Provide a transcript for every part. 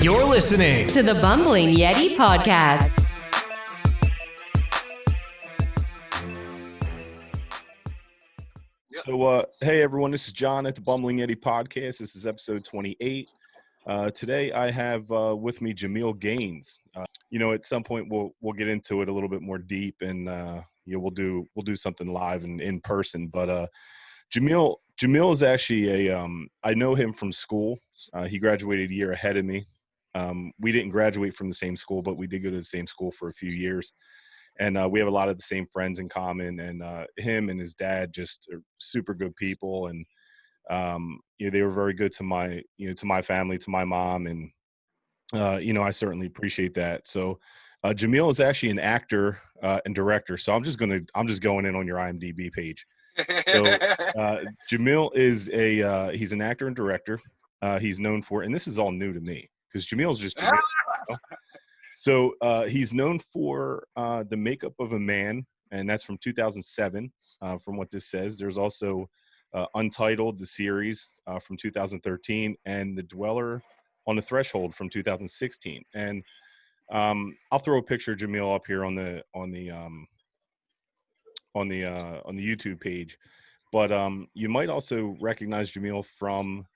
You're listening to the Bumbling Yeti Podcast. So, hey everyone, this is John at the Bumbling Yeti Podcast. This is episode 28. Today I have with me Jamil Gaines. At some point we'll get into it a little bit more deep, and we'll do something live and in person. But Jamil is actually I know him from school. He graduated a year ahead of me. We didn't graduate from the same school, but we did go to the same school for a few years. And we have a lot of the same friends in common, and him and his dad just are super good people. And, they were very good to my family, to my mom. And, I certainly appreciate that. So Jamil is actually an actor and director. So I'm just going in on your IMDb page. So Jamil is he's an actor and director. He's known for, and this is all new to me because Jamil's just Jamil. So he's known for The Makeup of a Man, and that's from 2007, from what this says. There's also Untitled, the series from 2013, and The Dweller on the Threshold from 2016. And I'll throw a picture of Jamil up here on the YouTube page. But you might also recognize Jamil from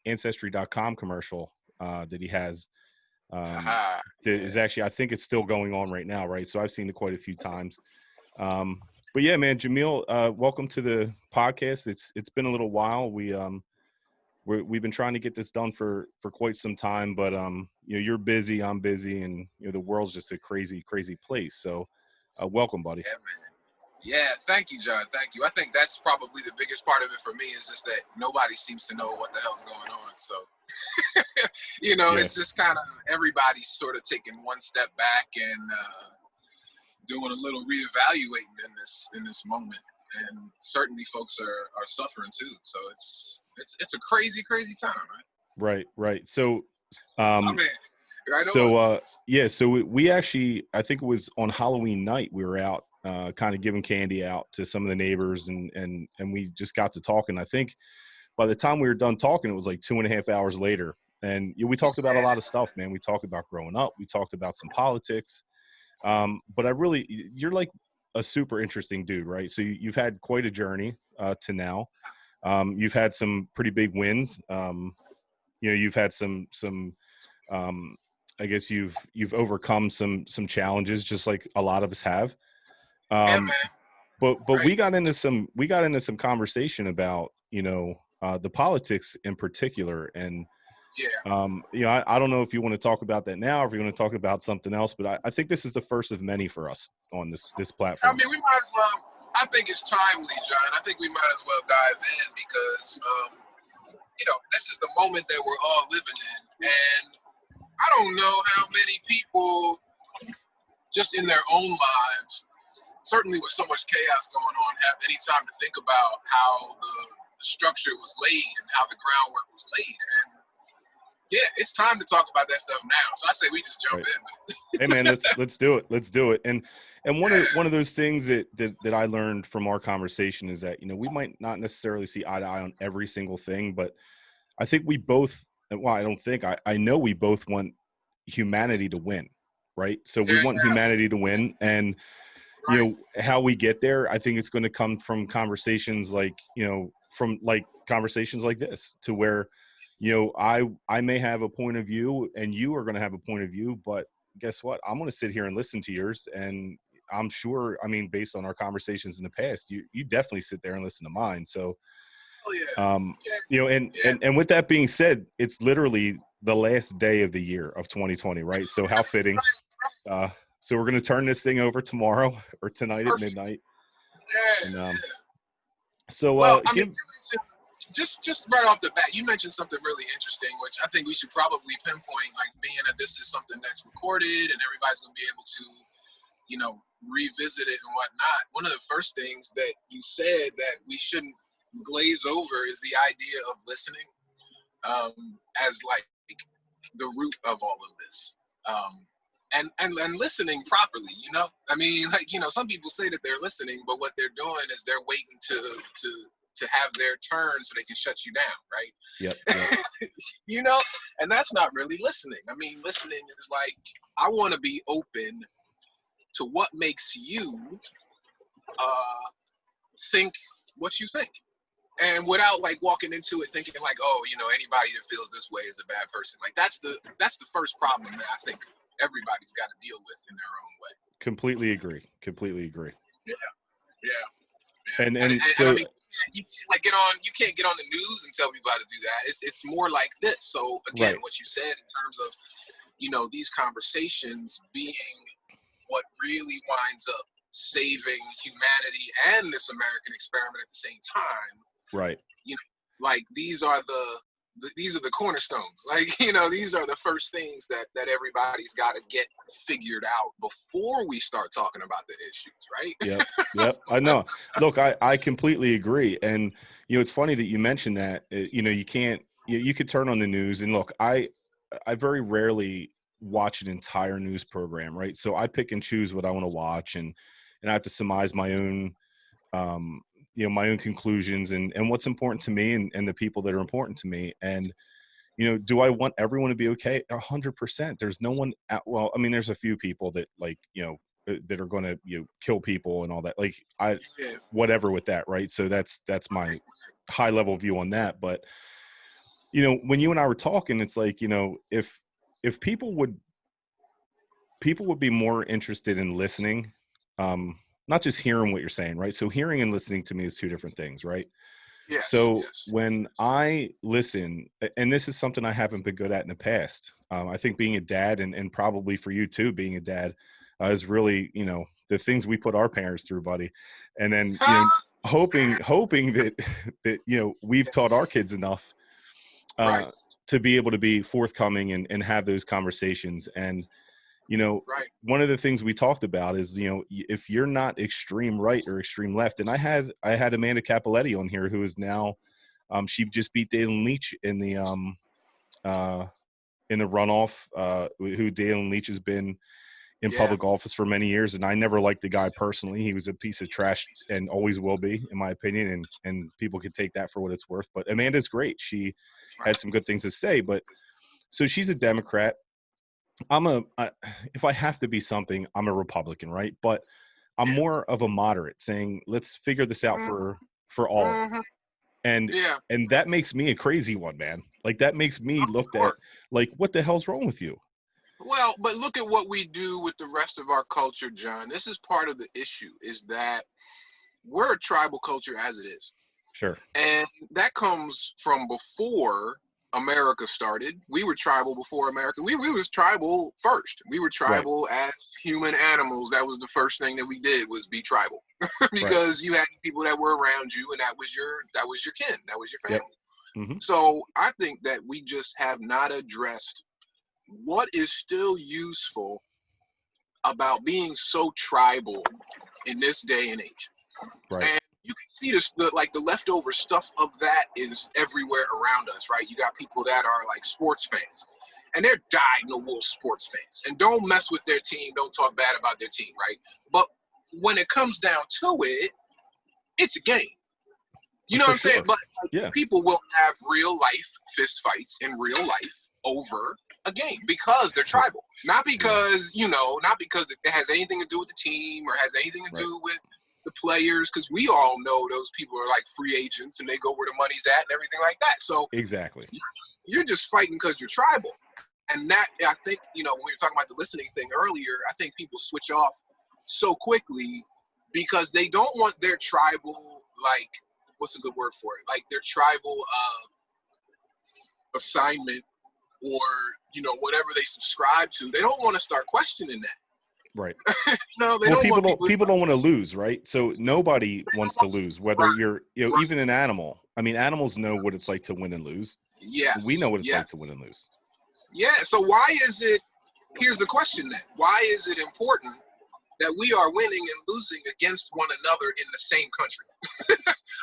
Ancestry.com commercial that he has. That is actually, I think it's still going on right now, right? So I've seen it quite a few times. But yeah, man, Jamil, welcome to the podcast. It's been a little while. We've been trying to get this done for quite some time, but you're busy, I'm busy, and the world's just a crazy place. So welcome, buddy. Yeah, man. Yeah, thank you, John. Thank you. I think that's probably the biggest part of it for me is just that nobody seems to know what the hell's going on. So, It's just kind of everybody's sort of taking one step back and doing a little reevaluating in this moment. And certainly folks are suffering too. So it's a crazy time, Right. So, oh, man. Right so on. so we actually, I think it was on Halloween night, we were out kind of giving candy out to some of the neighbors, and we just got to talking. I think by the time we were done talking, it was like 2.5 hours later, and we talked about a lot of stuff, man. We talked about growing up, we talked about some politics, but you're like a super interesting dude, right? So you've had quite a journey to now. You've had some pretty big wins. You've had some I guess you've overcome some challenges, just like a lot of us have. Yeah, man. But Right. we got into some conversation about the politics in particular, and Yeah. I don't know if you want to talk about that now or if you want to talk about something else, but I think this is the first of many for us on this platform. I mean, we might as well. I think it's timely, John. I think we might as well dive in because, this is the moment that we're all living in. And I don't know how many people just in their own lives, certainly with so much chaos going on, have any time to think about how the structure was laid and how the groundwork was laid. And yeah, it's time to talk about that stuff now. So I say we just jump in. Hey man, let's do it. Let's do it. And one of those things that I learned from our conversation is that we might not necessarily see eye to eye on every single thing, but I think we both. Well, I know we both want humanity to win, right? So we want humanity to win, and how we get there. I think it's going to come from conversations like conversations like this, to where I may have a point of view and you are going to have a point of view, but guess what? I'm going to sit here and listen to yours. And I'm sure, I mean, based on our conversations in the past, you definitely sit there and listen to mine. So, and with that being said, it's literally the last day of the year of 2020, right? So how fitting. So we're going to turn this thing over tomorrow or tonight at midnight. Yeah. And, so, well, just right off the bat, you mentioned something really interesting, which I think we should probably pinpoint, like being that this is something that's recorded and everybody's going to be able to, revisit it and whatnot. One of the first things that you said that we shouldn't glaze over is the idea of listening as like the root of all of this. And listening properly, I mean, some people say that they're listening, but what they're doing is they're waiting to to have their turn so they can shut you down, right? Yep. You know, and that's not really listening. I mean, listening is like, I want to be open to what makes you think what you think. And without like walking into it thinking like, oh, you know, anybody that feels this way is a bad person. Like that's the first problem that I think everybody's got to deal with in their own way. Completely agree. Yeah. And I so mean, you can't get on the news and tell people how to do that. It's more like this. So again, right. what you said in terms of, you know, these conversations being what really winds up saving humanity and this American experiment at the same time. Right. You know, like these are the cornerstones. Like, you know, these are the first things that everybody's got to get figured out before we start talking about the issues, right? Yep. I know. Look, I completely agree. And, you know, it's funny that you mentioned that, you know, you could turn on the news and look, I very rarely watch an entire news program, right? So I pick and choose what I want to watch, and I have to surmise my own, you know, my own conclusions and what's important to me and the people that are important to me. And, you know, do I want everyone to be okay? 100%. There's no one well, I mean, there's a few people that like, you know, that are going to, you know, kill people and all that. Like whatever with that. Right. So that's my high level view on that. But, you know, when you and I were talking, it's like, you know, if people would be more interested in listening, not just hearing what you're saying, right? So hearing and listening to me is two different things, right? Yes, so yes. When I listen, and this is something I haven't been good at in the past, I think being a dad, and probably for you too, being a dad, is really, you know, the things we put our parents through, buddy. And then, you know, hoping that, you know, we've taught our kids enough Right. to be able to be forthcoming and have those conversations. And, you know, Right. one of the things we talked about is, you know, if you're not extreme right or extreme left, and I had Amanda Capoletti on here, who is now, she just beat Dalen Leach in the runoff, who Dalen Leach has been in public office for many years. And I never liked the guy personally. He was a piece of trash and always will be, in my opinion. And people can take that for what it's worth. But Amanda's great. She had some good things to say, but so she's a Democrat. If I have to be something, I'm a Republican, right? But I'm more of a moderate, saying let's figure this out for all. And that makes me a crazy one, man. Like that makes me looked at like, what the hell's wrong with you? Well, but look at what we do with the rest of our culture, John. This is part of the issue, is that we're a tribal culture as it is. Sure. And that comes from before America started. We were tribal before America. We was tribal first. We were tribal as human animals. That was the first thing that we did, was be tribal. Because you had people that were around you, and that was your kin, that was your family. Yep. Mm-hmm. So I think that we just have not addressed what is still useful about being so tribal in this day and age. Right. And you can see this, the leftover stuff of that is everywhere around us, right? You got people that are like sports fans, and they're dyed-in-the-wool sports fans, and don't mess with their team, don't talk bad about their team, right? But when it comes down to it, it's a game. You know what I'm saying? But people will have real life fist fights in real life over a game because they're tribal, not because not because it has anything to do with the team or has anything to do with the players, because we all know those people are like free agents and they go where the money's at and everything like that. So exactly, you're just fighting because you're tribal. And that, I think, when we were talking about the listening thing earlier, I think people switch off so quickly because they don't want their tribal, like, what's a good word for it? Like their tribal assignment or, whatever they subscribe to. They don't want to start questioning that. Right. People don't want to lose, right? So nobody wants to lose, whether you're, even an animal. I mean, animals know what it's like to win and lose. Yes. We know what it's like to win and lose. Yeah. So why is it, here's the question then, why is it important that we are winning and losing against one another in the same country?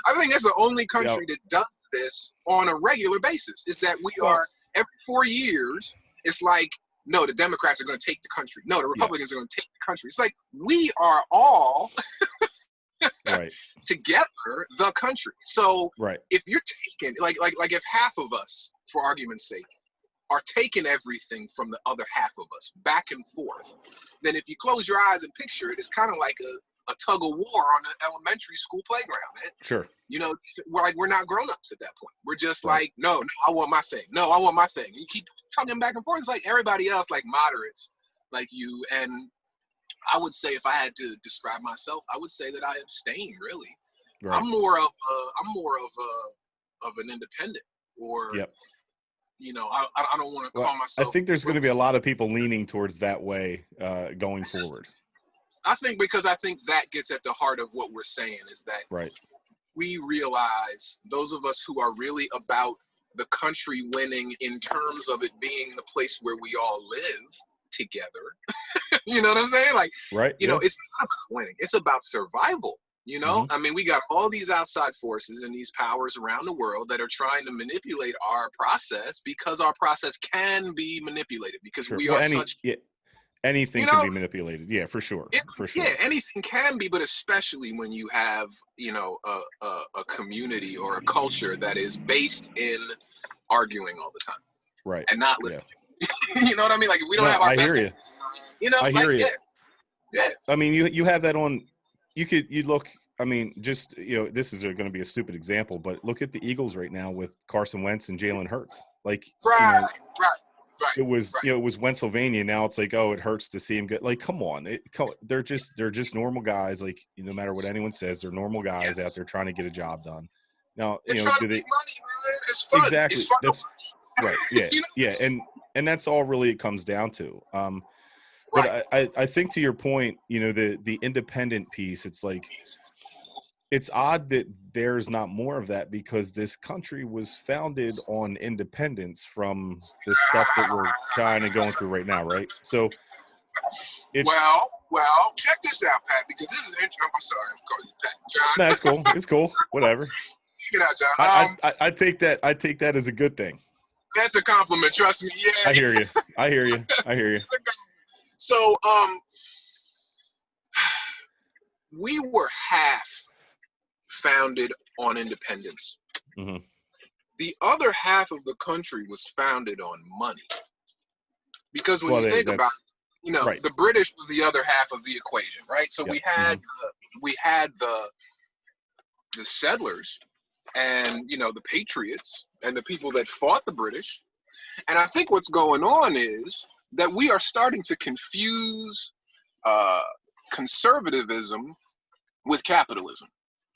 I think that's the only country that does this on a regular basis, is that we are, every 4 years, it's like, no, the Democrats are going to take the country. No, the Republicans are going to take the country. It's like we are all Right. together the country. So Right. if you're taking like if half of us, for argument's sake, are taking everything from the other half of us back and forth, then if you close your eyes and picture it, it's kind of like a tug of war on an elementary school playground, man. Sure. You know, we're not grown-ups at that point. We're just Right. like, no, I want my thing. No, I want my thing. You keep tugging back and forth. It's like everybody else, like moderates, like you. And I would say, if I had to describe myself, I would say that I abstain. Really, Right. I'm more of an independent, or Yep. you know, I don't want to call myself. I think there's going to be a lot of people leaning towards that way going forward. I think because I think that gets at the heart of what we're saying is that Right. we realize, those of us who are really about the country winning in terms of it being the place where we all live together. You know what I'm saying? Like, Right. you know, it's not about winning. It's about survival. You know, Mm-hmm. I mean, we got all these outside forces and these powers around the world that are trying to manipulate our process, because our process can be manipulated, because Sure. we Well, are such. anything You can know, be manipulated. Yeah, for sure. For sure. yeah, anything can be, but especially when you have, you know, a community or a culture that is based in arguing all the time Right. and not listening. Yeah. You know what I mean? Like, if we don't have our I best hear you. you know, I hear like, you. yeah. I mean, you have that on. You look. I mean, just, you know, this is going to be a stupid example, but look at the Eagles right now with Carson Wentz and Jalen Hurts. Like, Right, you know, right. it was, you know, it was Pennsylvania. Now it's like, oh, it hurts to see him get, like, come on. They're just normal guys. Like, no matter what anyone says, they're normal guys out there trying to get a job done. Now, They're you know, trying do to they make money, man. It's fun. exactly? It's fun. That's right. Yeah, You know? yeah, and that's all really it comes down to. Right. But I think, to your point, you know, the independent piece, it's like, it's odd that there's not more of that, because this country was founded on independence from the stuff that we're kind of going through right now, right? So it's Well, check this out, Pat, because this is interesting. I'm sorry, I'm calling you Pat. John. no, it's cool. It's cool. Whatever. Check it out, John. I take that. I take that as a good thing. That's a compliment. Trust me. Yeah. I hear you. I hear you. I hear you. So, we were half founded on independence. Mm-hmm. The other half of the country was founded on money. Because when you think about it, you know, right. The British was the other half of the equation, right? So Yep. we had the settlers, and, you know, the patriots and the people that fought the British. And I think what's going on is that we are starting to confuse conservatism with capitalism.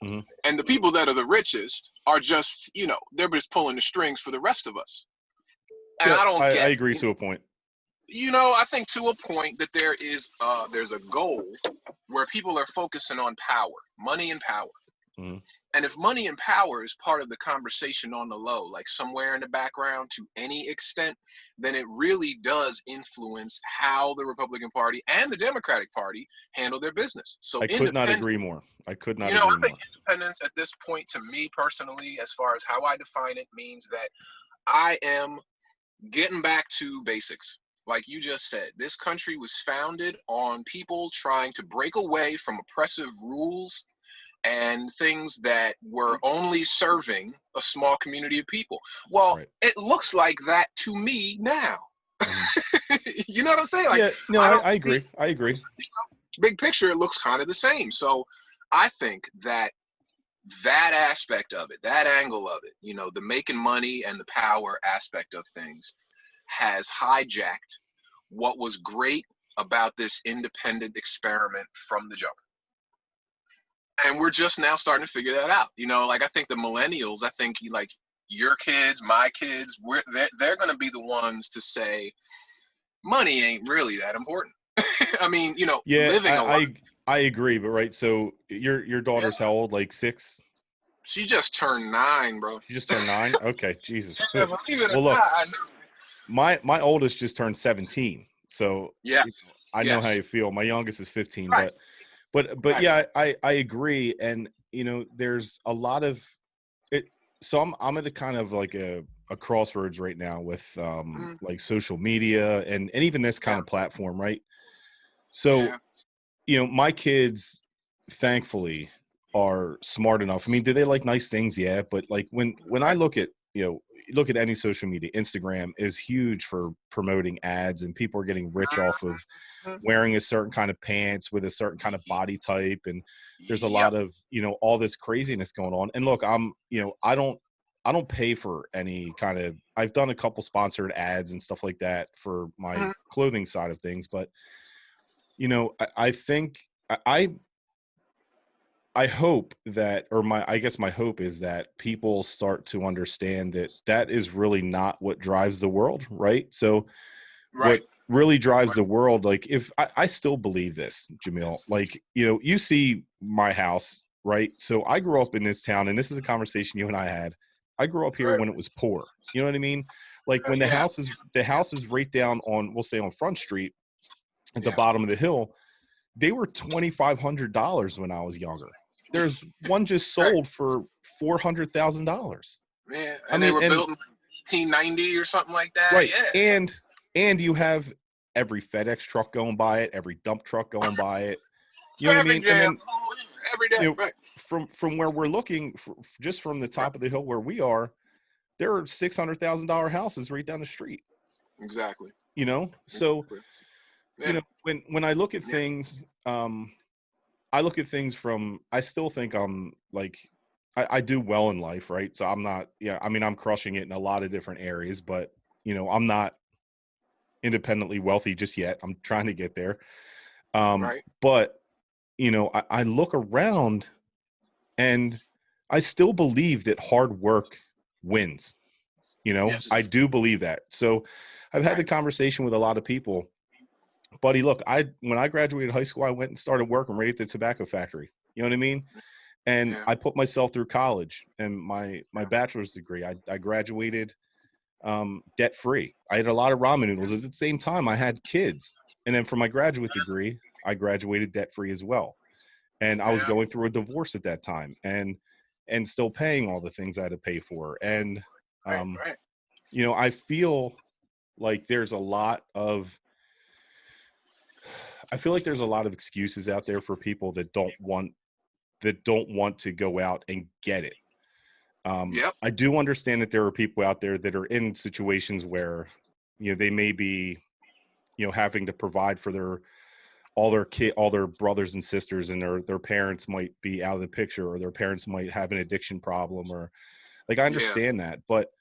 Mm-hmm. And the people that are the richest are just, you know, they're just pulling the strings for the rest of us. And yeah, I agree to a point. You know, I think to a point that there's a goal where people are focusing on power, money and power. Mm-hmm. And if money and power is part of the conversation on the low, like somewhere in the background to any extent, then it really does influence how the Republican Party and the Democratic Party handle their business. So I could not agree more. I could not agree more. I think independence at this point, to me personally, as far as how I define it, means that I am getting back to basics. Like you just said, this country was founded on people trying to break away from oppressive rules and things that were only serving a small community of people. Well, right. It looks like that to me now. Mm-hmm. You know what I'm saying? Like, yeah, no, I agree. I agree. You know, big picture, it looks kind of the same. So I think that aspect of it, that angle of it, you know, the making money and the power aspect of things has hijacked what was great about this independent experiment from the jump. And we're just now starting to figure that out. You know, like, I think the millennials, I think, like, your kids, my kids, they're going to be the ones to say money ain't really that important. I mean, you know, living a life. I agree, but right. So your daughter's how old? Like 6? She just turned 9, bro. She just turned 9? Okay, Jesus. Yeah, believe it or well, look, not, I know. My oldest just turned 17. So yes, I know how you feel. My youngest is 15, right. But right. Yeah, I agree. And, you know, there's a lot of it. So I'm at a kind of like a crossroads right now with like social media and even this kind of platform, right? So, you know, my kids, thankfully, are smart enough. I mean, do they like nice things? Yeah. But like when I look at, look at any social media, Instagram is huge for promoting ads, and people are getting rich off of wearing a certain kind of pants with a certain kind of body type. And there's a Yep. lot of, all this craziness going on. And look, I don't pay for any kind of, I've done a couple sponsored ads and stuff like that for my clothing side of things. But, I think I hope that, or I guess my hope is that people start to understand that that is really not what drives the world. Right. So Right. what really drives the world, like if I still believe this, Jamil, like, you see my house, right? So I grew up in this town, and this is a conversation you and I had. I grew up here Right. when it was poor. You know what I mean? Like when the Yeah. house is right down on, we'll say on Front Street at the Yeah. bottom of the hill, they were $2,500 when I was younger. There's one just Right. sold for $400,000. Man, I and they mean, were and built in 1890 or something like that. right, Yeah. and you have every FedEx truck going by it, every dump truck going by it. You know what I Traffic mean? And jam then, every day. Right. from where we're looking, just from the top of the hill where we are, there are $600,000 houses right down the street. Exactly. So Yeah. when I look at things, I look at things from, I still think I'm like, I do well in life, right? So I'm not, I mean, I'm crushing it in a lot of different areas, but I'm not independently wealthy just yet. I'm trying to get there. Right. But I look around, and I still believe that hard work wins. Yes, it I does. do believe that. So I've had the Right. conversation with a lot of people. Buddy, look, when I graduated high school, I went and started working right at the tobacco factory. You know what I mean? And Yeah. I put myself through college and my Yeah. bachelor's degree. I graduated debt free. I had a lot of ramen noodles. At the same time, I had kids. And then for my graduate degree, I graduated debt free as well. And I was Yeah. going through a divorce at that time, and still paying all the things I had to pay for. And Right. Right. I feel like there's a lot of excuses out there for people that don't want to go out and get it. Yep. I do understand that there are people out there that are in situations where, they may be, having to provide for all their brothers and sisters, and their parents might be out of the picture, or their parents might have an addiction problem, or like, I Yeah. understand that. But,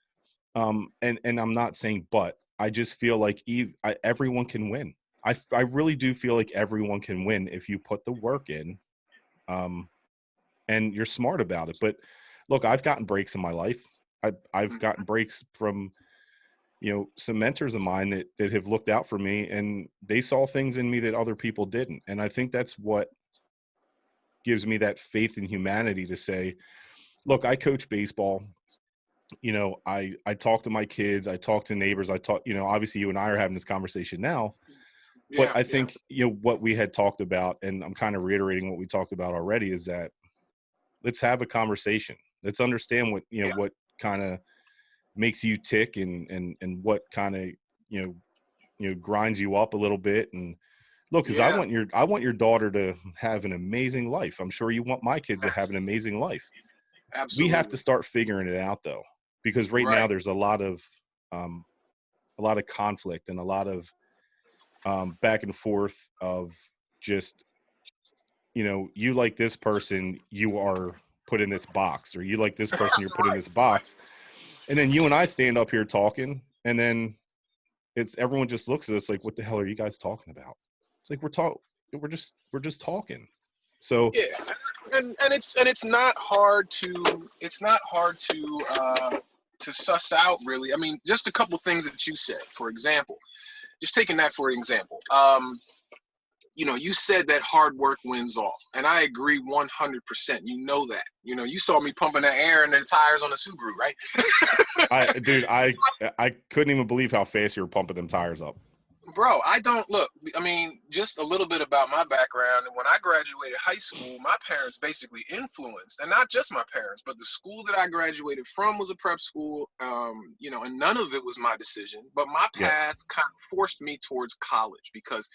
and I'm not saying, but I just feel like everyone can win. I really do feel like everyone can win if you put the work in, and you're smart about it. But look, I've gotten breaks in my life. I've gotten breaks from, some mentors of mine that have looked out for me, and they saw things in me that other people didn't. And I think that's what gives me that faith in humanity to say, look, I coach baseball. I talk to my kids, I talk to neighbors, I talk, obviously you and I are having this conversation now, but Yeah. I Yeah. think, what we had talked about, and I'm kind of reiterating what we talked about already, is that let's have a conversation. Let's understand Yeah. what kind of makes you tick, and what kind of, grinds you up a little bit. And look, because Yeah. I want your daughter to have an amazing life. I'm sure you want my kids to have an amazing life. We have to Absolutely. start figuring it out, though, because right now Right. there's um, a lot of conflict, and a lot of back and forth of just, you like this person, you are put in this box, or you like this person, you're put in Right. this box. And then you and I stand up here talking, and then everyone just looks at us like, what the hell are you guys talking about? It's like, we're just talking. So Yeah. And it's not hard to suss out, really. I mean, just a couple things that you said. For example, just taking that for example. You said that hard work wins all, and I agree 100%. You know that. You saw me pumping that air in the tires on the Subaru, right? I couldn't even believe how fast you were pumping them tires up. Bro, I don't look. I mean, just a little bit about my background. When I graduated high school, my parents basically influenced, and not just my parents, but the school that I graduated from was a prep school. And none of it was my decision, but my Yep. path kind of forced me towards college, because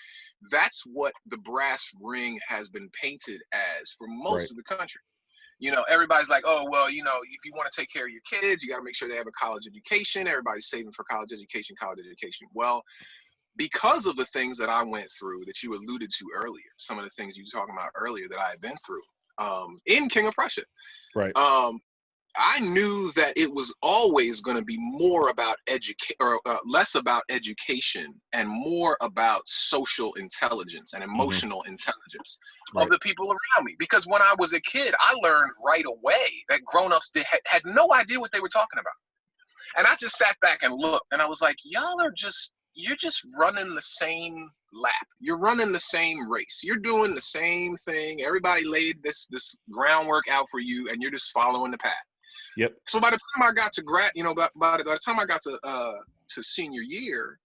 that's what the brass ring has been painted as for most Right. of the country. Everybody's like, oh, well, if you want to take care of your kids, you got to make sure they have a college education. Everybody's saving for college education. Well, because of the things that I went through that you alluded to earlier, some of the things you were talking about earlier that I had been through in King of Prussia. Right. I knew that it was always going to be more about less about education and more about social intelligence and emotional intelligence of the people around me. Because when I was a kid, I learned right away that grown-ups had no idea what they were talking about. And I just sat back and looked, and I was like, you're just running the same lap. You're running the same race. You're doing the same thing. Everybody laid this groundwork out for you, and you're just following the path. Yep. So by the time I got to by the time I got to senior year,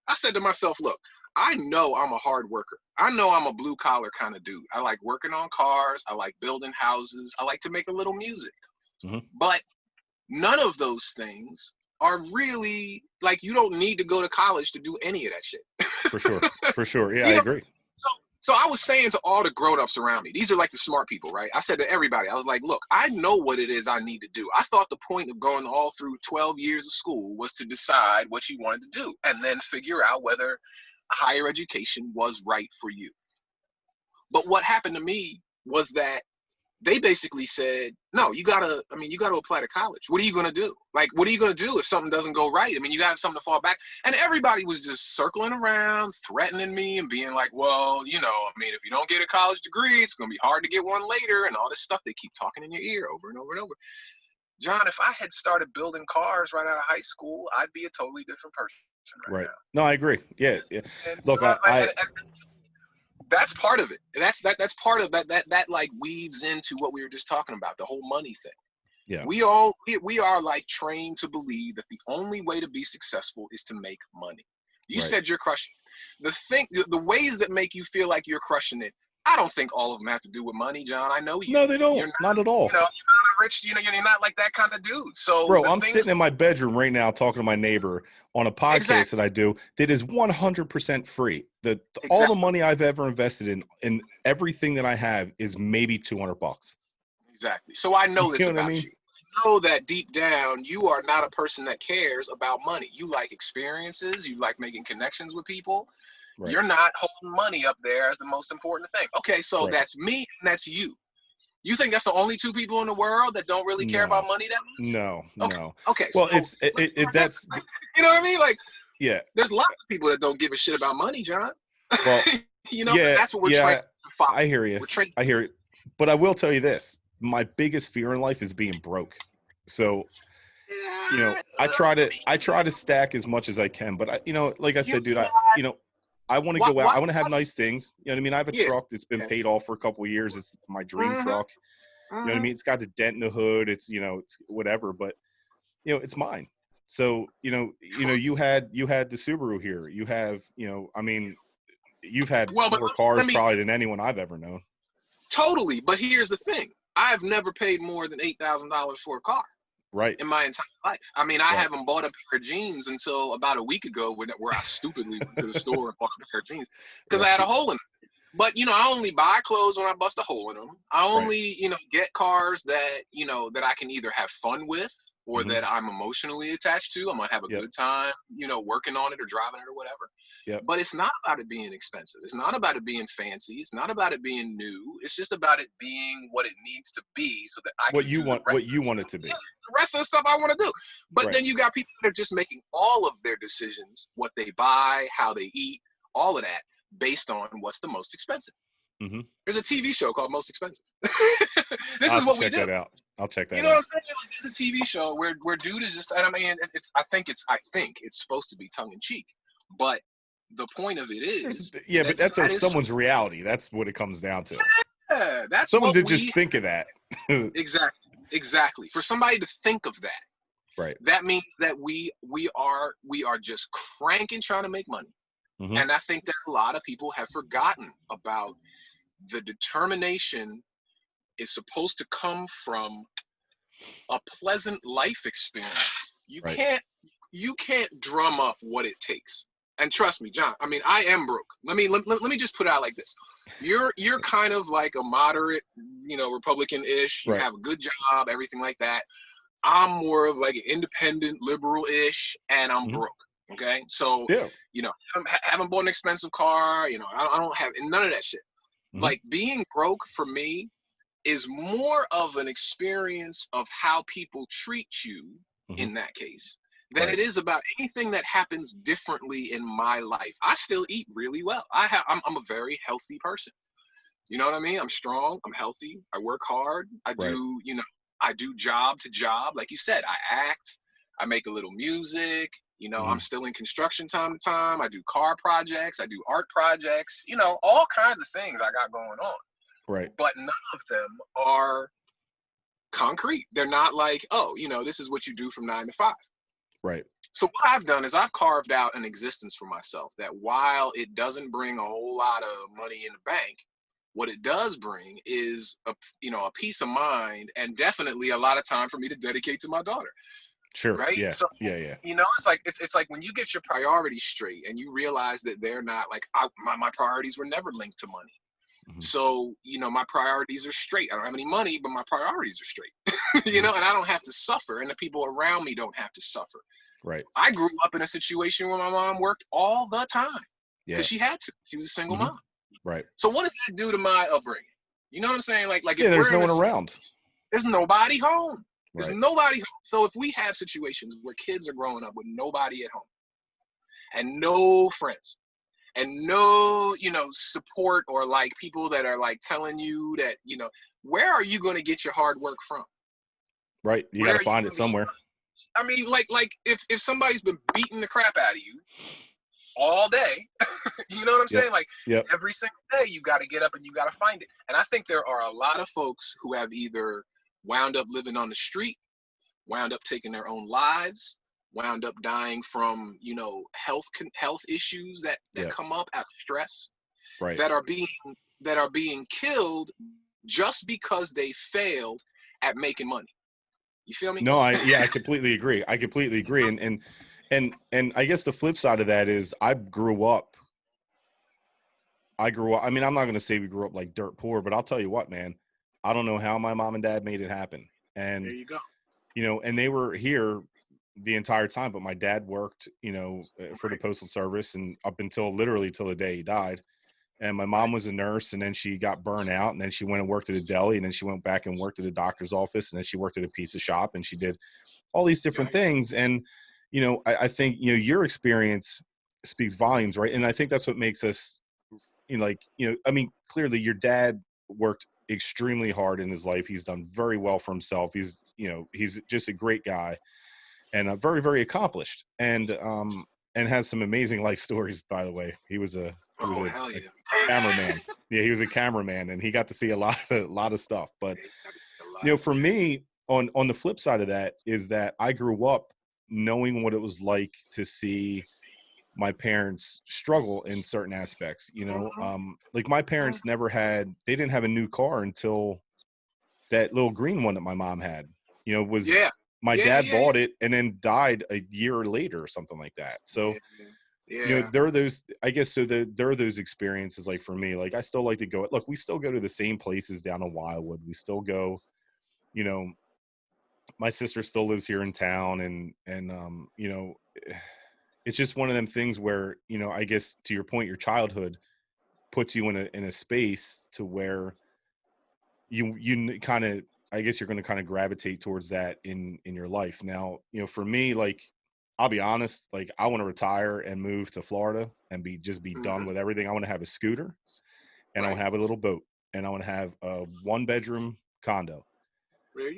I said to myself, look, I know I'm a hard worker. I know I'm a blue collar kind of dude. I like working on cars. I like building houses. I like to make a little music. But none of those things are really, like, you don't need to go to college to do any of that shit. For sure. Yeah, I agree. So I was saying to all the grown-ups around me, these are like the smart people, right? I said to everybody, I was like, look, I know what it is I need to do. I thought the point of going all through 12 years of school was to decide what you wanted to do and then figure out whether higher education was right for you. But what happened to me was that they basically said, no, you gotta apply to college. What are you gonna do? Like, what are you gonna do if something doesn't go right? I mean, you gotta have something to fall back. And everybody was just circling around, threatening me and being like, well, if you don't get a college degree, it's gonna be hard to get one later, and all this stuff they keep talking in your ear over and over and over. John, if I had started building cars right out of high school, I'd be a totally different person right now. No, I agree. Yeah. And, Look, that's part of it. That's part of that like weaves into what we were just talking about, the whole money thing. Yeah. We are like trained to believe that the only way to be successful is to make money. You said you're crushing it. The ways that make you feel like you're crushing it, I don't think all of them have to do with money, John. I know you. No, they don't. Not at all. You're not a rich, you're not like that kind of dude. So, bro, I'm sitting in my bedroom right now talking to my neighbor on a podcast that I do that is 100% free. All the money I've ever invested in everything that I have is maybe $200. Exactly. So I know this about you. I know that deep down you are not a person that cares about money. You like experiences. You like making connections with people. Right. You're not holding money up there as the most important thing. Okay, so that's me and that's you. You think that's the only two people in the world that don't really care about money that much? No. Okay. Well, so that's you know what I mean? Like, yeah. There's lots of people that don't give a shit about money, John. Well, that's what we're trained to follow. I hear you. I hear it. But I will tell you this: my biggest fear in life is being broke. So, I try to stack as much as I can. But like I said, dude, I want to go out. I want to have nice things. You know what I mean? I have a truck that's been paid off for a couple of years. It's my dream truck. You know what I mean? It's got the dent in the hood. It's, it's whatever, but it's mine. So, you had the Subaru here. You have, you've had more cars probably than anyone I've ever known. Totally. But here's the thing. I've never paid more than $8,000 for a car. Right. In my entire life. I mean, I haven't bought a pair of jeans until about a week ago where I stupidly went to the store and bought a pair of jeans because I had a hole in them. But, I only buy clothes when I bust a hole in them. I only, get cars that, that I can either have fun with or that I'm emotionally attached to. I'm going to have a good time, working on it or driving it or whatever. Yep. But it's not about it being expensive. It's not about it being fancy. It's not about it being new. It's just about it being what it needs to be so that I can do what you want it to be. The rest of the stuff I want to do. But then you got people that are just making all of their decisions, what they buy, how they eat, all of that, based on what's the most expensive. Mm-hmm. There's a TV show called Most Expensive. This is what we do. Check that out. I'll check that out. You know what I'm saying? Like, there's a TV show where dude is just, and I mean, I think it's supposed to be tongue in cheek, but the point of it is, but that's someone's reality. That's what it comes down to. Yeah, that's someone did just think of that. Exactly. For somebody to think of that, right? That means that we are just cranking trying to make money. Mm-hmm. And I think that a lot of people have forgotten about the determination is supposed to come from a pleasant life experience. You can't drum up what it takes and trust me, John, I mean, I am broke. Let me just put it out like this. You're kind of like a moderate, Republican-ish. You Right. have a good job, everything like that. I'm more of like an independent liberal-ish, and I'm broke. Okay. So, Yeah. I haven't bought an expensive car. I don't have none of that shit. Like being broke for me is more of an experience of how people treat you in that case than it is about anything that happens differently in my life. I still eat really well. I'm a very healthy person. You know what I mean? I'm strong, I'm healthy, I work hard. I do job to job. Like you said, I act, I make a little music, I'm still in construction time to time. I do car projects, I do art projects, all kinds of things I got going on. Right. But none of them are concrete. They're not like, oh, this is what you do from 9 to 5. Right. So what I've done is I've carved out an existence for myself that while it doesn't bring a whole lot of money in the bank, what it does bring is a peace of mind and definitely a lot of time for me to dedicate to my daughter. Sure. Right. Yeah. So, yeah. It's like when you get your priorities straight and you realize that they're not like my priorities were never linked to money. So, my priorities are straight. I don't have any money, but my priorities are straight, and I don't have to suffer. And the people around me don't have to suffer. Right. I grew up in a situation where my mom worked all the time because she had to. She was a single mom. Right. So what does that do to my upbringing? You know what I'm saying? Like if there's no one around. There's nobody home. There's Right. nobody home. So if we have situations where kids are growing up with nobody at home and no friends, and no, support or like people that are like telling you that, where are you going to get your hard work from? Right. You got to find it somewhere. I mean, like if somebody's been beating the crap out of you all day, you know what I'm saying? Like every single day you got to get up and you got to find it. And I think there are a lot of folks who have either wound up living on the street, wound up taking their own lives, wound up dying from health issues that come up out of stress, right, that are being killed just because they failed at making money. You feel me? No, I completely agree. And I guess the flip side of that is I grew up. I mean, I'm not going to say we grew up like dirt poor, but I'll tell you what, man, I don't know how my mom and dad made it happen. And there you go. And they were here the entire time, but my dad worked, for the Postal Service and up until literally till the day he died. And my mom was a nurse, and then she got burned out, and then she went and worked at a deli, and then she went back and worked at a doctor's office, and then she worked at a pizza shop, and she did all these different things. And, I think, your experience speaks volumes, right? And I think that's what makes us, I mean, clearly your dad worked extremely hard in his life. He's done very well for himself. He's just a great guy and very, very accomplished, and has some amazing life stories, by the way. He was a cameraman. Yeah, he was a cameraman, and he got to see a lot of stuff. But for me, on the flip side of that is that I grew up knowing what it was like to see my parents struggle in certain aspects. Like my parents they didn't have a new car until that little green one that my mom had. My dad bought it and then died a year later or something like that. So there are those, I guess, so there are those experiences. Like for me, like I still like to go, look, we still go to the same places down in Wildwood. We still go, my sister still lives here in town, and it's just one of them things where, I guess to your point, your childhood puts you in a space to where you kind of, I guess you're going to kind of gravitate towards that in your life. Now, for me, like, I'll be honest, like I want to retire and move to Florida and be done with everything. I want to have a scooter, and I want to have a little boat, and I want to have a 1-bedroom condo.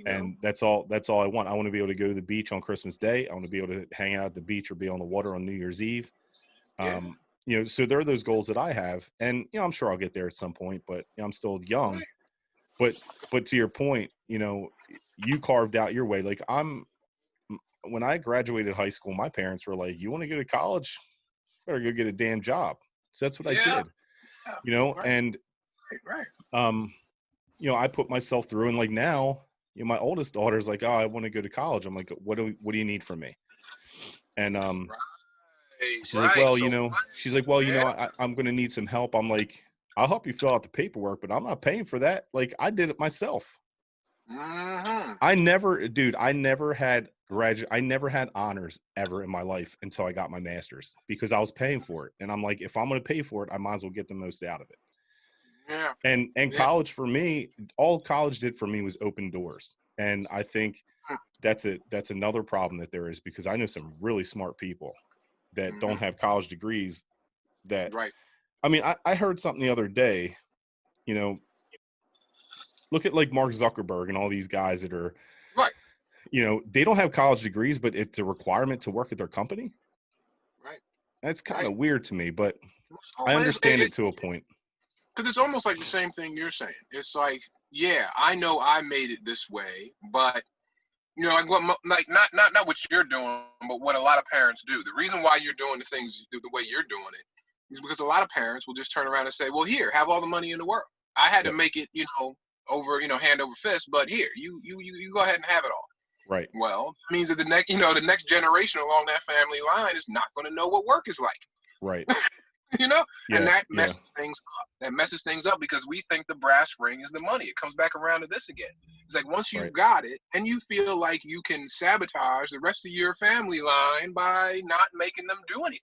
And that's all I want. I want to be able to go to the beach on Christmas Day. I want to be able to hang out at the beach or be on the water on New Year's Eve. So there are those goals that I have, and I'm sure I'll get there at some point, but I'm still young. But to your point, you carved out your way. Like when I graduated high school, my parents were like, "You want to go to college? Better go get a damn job." So that's what I did. And I put myself through, and like now, my oldest daughter's like, "Oh, I want to go to college." I'm like, "What do you need from me?" And She's like, right. well, So I'm going to need some help. I'm like, I'll help you fill out the paperwork, but I'm not paying for that. Like, I did it myself. mm-hmm. I never had honors ever in my life until I got my master's because I was paying for it. And I'm like, if I'm going to pay for it, I might as well get the most out of it. Yeah. And college for me, all college did for me was open doors. And I think that's another problem that there is, because I know some really smart people that don't have college degrees that, right. I mean, I heard something the other day, you know, look at like Mark Zuckerberg and all these guys that are, Right. you know, they don't have college degrees, but it's a requirement to work at their company. Right. That's kind of Right. weird to me, but Oh, I understand it to a point. Because it's almost like the same thing you're saying. It's like, yeah, I know I made it this way, but you know, like not what you're doing, but what a lot of parents do. The reason why you're doing the things the way you're doing it is because a lot of parents will just turn around and say, well, here, have all the money in the world. I had to make it, you know, over, you know, hand over fist, but here, you go ahead and have it all. Right. Well, it means that the next generation along that family line is not going to know what work is like. Right. You know, Yeah, and that messes things up. That messes things up because we think the brass ring is the money. It comes back around to this again. It's like once you've got it and you feel like you can sabotage the rest of your family line by not making them do anything.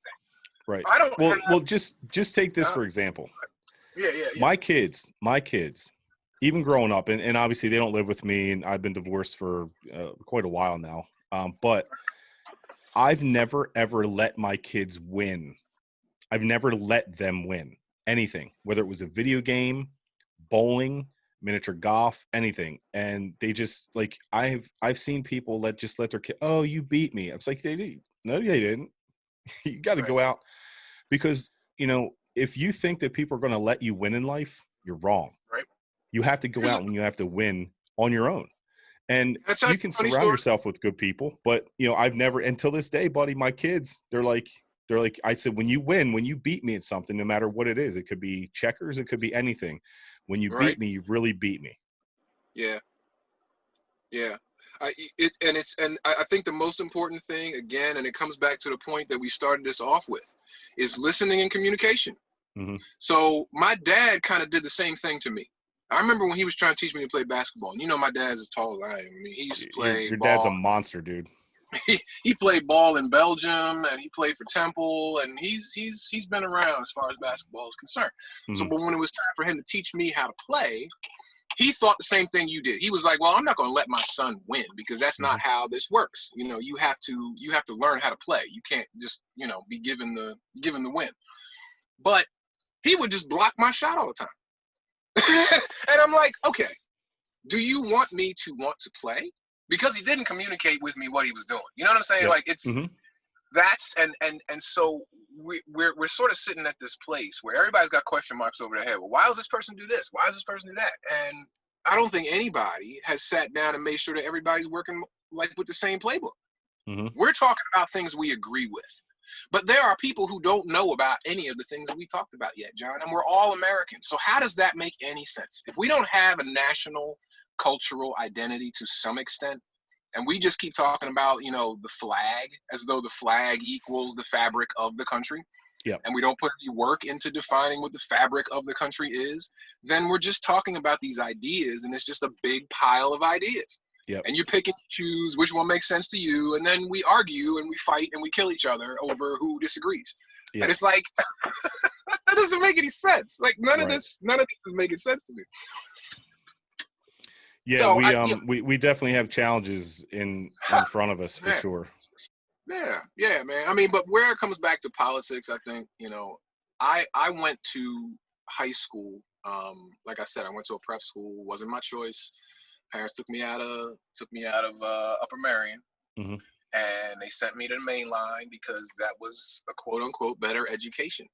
Right. I don't. Well, just take this for example. Yeah. My kids, even growing up, and obviously they don't live with me, and I've been divorced for quite a while now. But I've never ever let my kids win. I've never let them win anything, whether it was a video game, bowling, miniature golf, anything. And they just like, I've seen people let their kid, oh, you beat me. I was like, no, they didn't. You got to go out, because, you know, if you think that people are going to let you win in life, you're wrong. Right. You have to go out when you have to win on your own. And you can surround yourself with good people, but you know, I've never, until this day, buddy, my kids, they're like, I said, when you beat me at something, no matter what it is, it could be checkers, it could be anything. When you beat me, you really beat me. Yeah. Yeah. I think the most important thing, again, and it comes back to the point that we started this off with, is listening and communication. Mm-hmm. So my dad kind of did the same thing to me. I remember when he was trying to teach me to play basketball. And you know, my dad's as tall as I am. I mean, he used to play your ball. Dad's a monster, dude. He played ball in Belgium, and he played for Temple, and he's been around as far as basketball is concerned. Mm-hmm. So, but when it was time for him to teach me how to play, he thought the same thing you did. He was like, well, I'm not going to let my son win, because that's not how this works. You know, you have to learn how to play. You can't just, you know, be given the win. But he would just block my shot all the time. And I'm like, okay, do you want me to want to play? Because he didn't communicate with me what he was doing. You know what I'm saying? Like, it's that's and so we're sort of sitting at this place where everybody's got question marks over their head. Well, why does this person do this? Why does this person do that? And I don't think anybody has sat down and made sure that everybody's working like with the same playbook. We're talking about things we agree with. But there are people who don't know about any of the things that we talked about yet, John, and we're all Americans. So how does that make any sense? If we don't have a national cultural identity to some extent, and we just keep talking about, you know, the flag as though the flag equals the fabric of the country, and we don't put any work into defining what the fabric of the country is, then we're just talking about these ideas, and it's just a big pile of ideas. And you pick and choose which one makes sense to you, and then we argue and we fight and we kill each other over who disagrees. And it's like, that doesn't make any sense. Like none of this is making sense to me. Yeah, so we definitely have challenges in front of us for sure. Yeah, man. I mean, but where it comes back to politics, I think, you know, I went to high school. Like I said, I went to a prep school. Wasn't my choice. Parents took me out of Upper Marion, and they sent me to the main line because that was a quote unquote better education.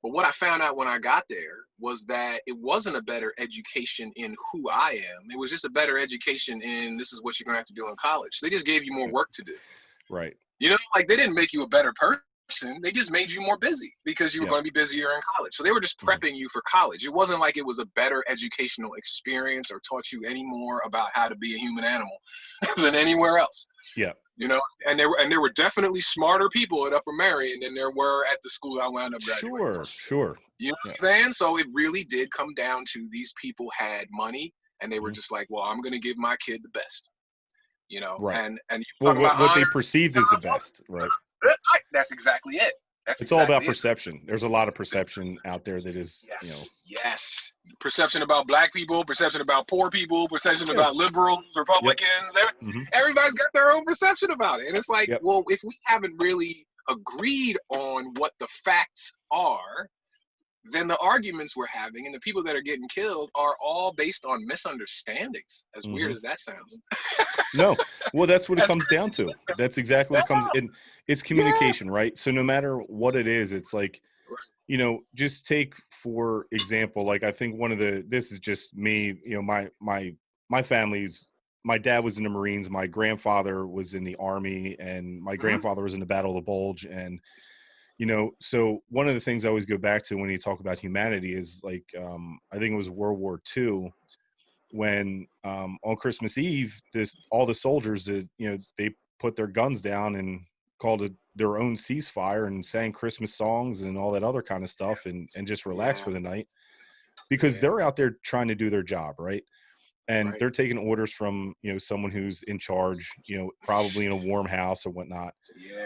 But what I found out when I got there was that it wasn't a better education in who I am. It was just a better education in this is what you're gonna have to do in college. They just gave you more work to do. Right. You know, like they didn't make you a better person. person. They just made you more busy because you were Yeah. going to be busier in college. So they were just prepping you for college. It wasn't like it was a better educational experience or taught you any more about how to be a human animal than anywhere else. Yeah. You know, and there were definitely smarter people at Upper Marion than there were at the school I wound up graduating from. Sure. You know what I'm saying? So it really did come down to these people had money and they were just like, well, I'm going to give my kid the best. You know, Right. and you Well, talk about what they honor, perceived as the best, right? That's exactly it. It's all about perception. There's a lot of perception out there that is, yes. Perception about black people, perception about poor people, perception about liberals, Republicans. Everybody's got their own perception about it. And it's like, well, if we haven't really agreed on what the facts are, then the arguments we're having and the people that are getting killed are all based on misunderstandings. As weird as that sounds. No, well, that's what it comes down to. That's exactly what it comes in. It's communication, right? So no matter what it is, it's like, you know, just take for example, like I think this is just me, you know, my family's, my dad was in the Marines, my grandfather was in the Army, and my grandfather was in the Battle of the Bulge. And, you know, so one of the things I always go back to when you talk about humanity is like, I think it was World War II when on Christmas Eve, all the soldiers that, you know, they put their guns down and called it their own ceasefire and sang Christmas songs and all that other kind of stuff and just relax for the night because they're out there trying to do their job, right? And they're taking orders from, you know, someone who's in charge, you know, probably in a warm house or whatnot.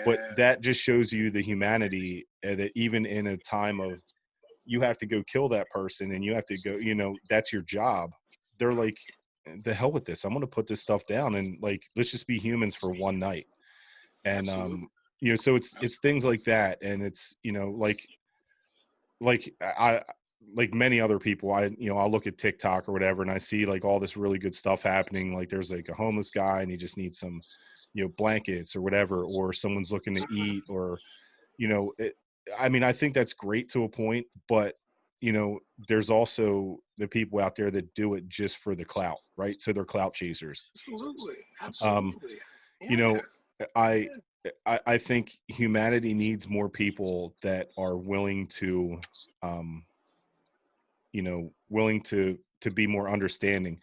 But that just shows you the humanity that even in a time of you have to go kill that person and you have to go, you know, that's your job. They're like, the hell with this. I'm going to put this stuff down and like, let's just be humans for one night. And, you know, so it's things like that. And it's, you know, like many other people, I'll look at TikTok or whatever, and I see like all this really good stuff happening. Like there's like a homeless guy and he just needs some, you know, blankets or whatever, or someone's looking to eat or, you know, I mean, I think that's great to a point, but you know, there's also the people out there that do it just for the clout, right? So they're clout chasers. Absolutely. You know, I think humanity needs more people that are willing to, you know, willing to be more understanding.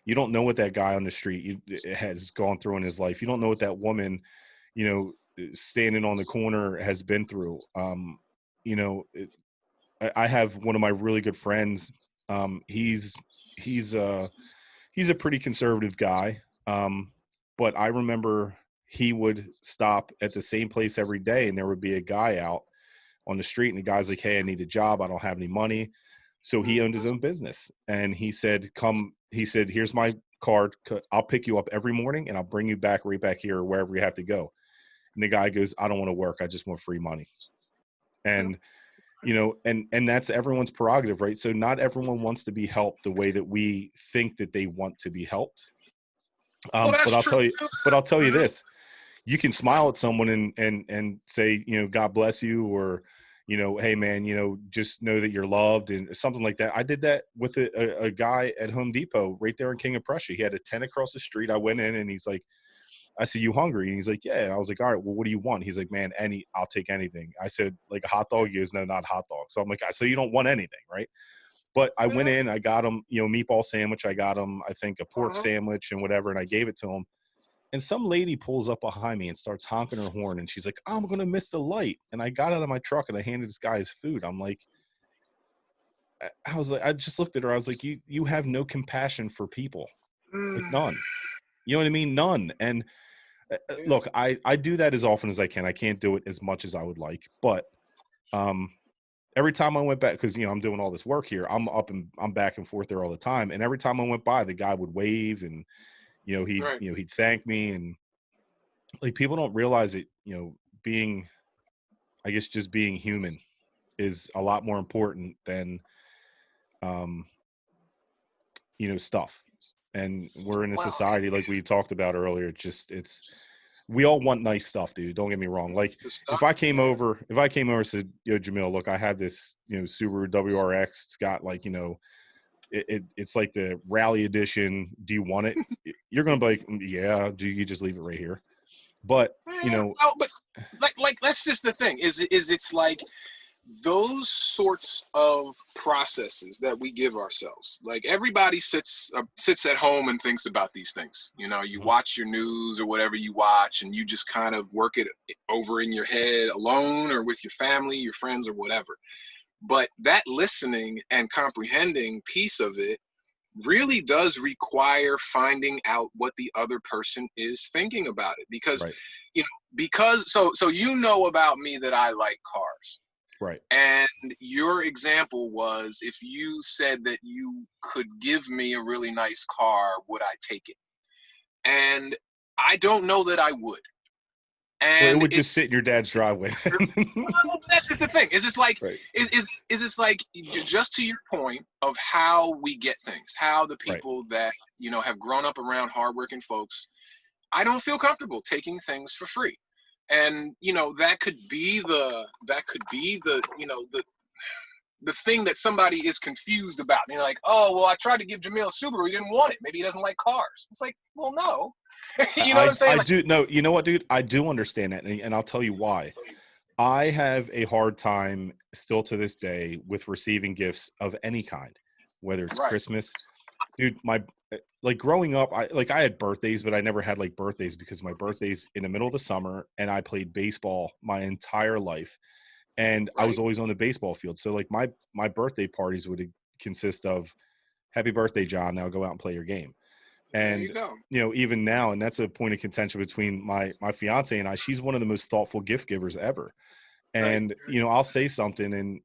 You don't know what that guy on the street has gone through in his life. You don't know what that woman, you know, standing on the corner has been through. You know, I have one of my really good friends. He's a pretty conservative guy. But I remember he would stop at the same place every day and there would be a guy out on the street and the guy's like, hey, I need a job. I don't have any money. So he owned his own business and he said, here's my card. I'll pick you up every morning and I'll bring you back right back here or wherever you have to go. And the guy goes, I don't want to work. I just want free money. And, you know, and that's everyone's prerogative, right? So not everyone wants to be helped the way that we think that they want to be helped. But I'll tell you this, you can smile at someone and say, you know, God bless you, or, you know, hey man, you know, just know that you're loved and something like that. I did that with a guy at Home Depot right there in King of Prussia. He had a tent across the street. I went in and he's like, I said, you hungry? And he's like, yeah. And I was like, all right, well, what do you want? He's like, man, I'll take anything. I said, like a hot dog? He goes, no, not hot dog. So I'm like, so you don't want anything, right? But I went in, I got him, you know, meatball sandwich. I got him, I think, a pork sandwich and whatever. And I gave it to him. And some lady pulls up behind me and starts honking her horn. And she's like, I'm going to miss the light. And I got out of my truck and I handed this guy his food. I'm like, I just looked at her. I was like, you have no compassion for people. Like none. You know what I mean? None. And look, I do that as often as I can. I can't do it as much as I would like. But every time I went back, because, you know, I'm doing all this work here, I'm up and I'm back and forth there all the time. And every time I went by, the guy would wave and, you know, he'd thank me. And like, people don't realize it, you know, just being human is a lot more important than, you know, stuff. And we're in a society, like we talked about earlier, we all want nice stuff, dude. Don't get me wrong. Like if I came over and said, yo, Jamil, look, I have this, you know, Subaru WRX. It's got like, you know, it's like the rally edition. Do you want it? You're going to be like, yeah, do you just leave it right here? But, you know, but like that's just the thing. It's like those sorts of processes that we give ourselves. Like everybody sits at home and thinks about these things. You know, you watch your news or whatever you watch, and you just kind of work it over in your head alone or with your family, your friends, or whatever. But that listening and comprehending piece of it really does require finding out what the other person is thinking about it, because Right. so you know about me that I like cars. Right. And your example was, if you said that you could give me a really nice car, would I take it? And I don't know that I would. Well, it And would just sit in your dad's driveway. well, that's just the thing. Is this like Right. is this like, just to your point of how we get things, how the people that have grown up around hardworking folks, I don't feel comfortable taking things for free. And that could be the the thing that somebody is confused about. And you're like, oh well, I tried to give Jamil a Subaru, he didn't want it. Maybe he doesn't like cars. It's like, well, no. You know what I'm saying? I do. No, you know what, dude? I do understand that, and I'll tell you why. I have a hard time still to this day with receiving gifts of any kind, whether it's Christmas. Dude, like growing up, I had birthdays, but I never had like birthdays because my birthday's in the middle of the summer, and I played baseball my entire life, and I was always on the baseball field. So like my birthday parties would consist of, "Happy birthday, John! Now go out and play your game." And even now, and that's a point of contention between my fiance and I. She's one of the most thoughtful gift givers ever. And I'll say something, and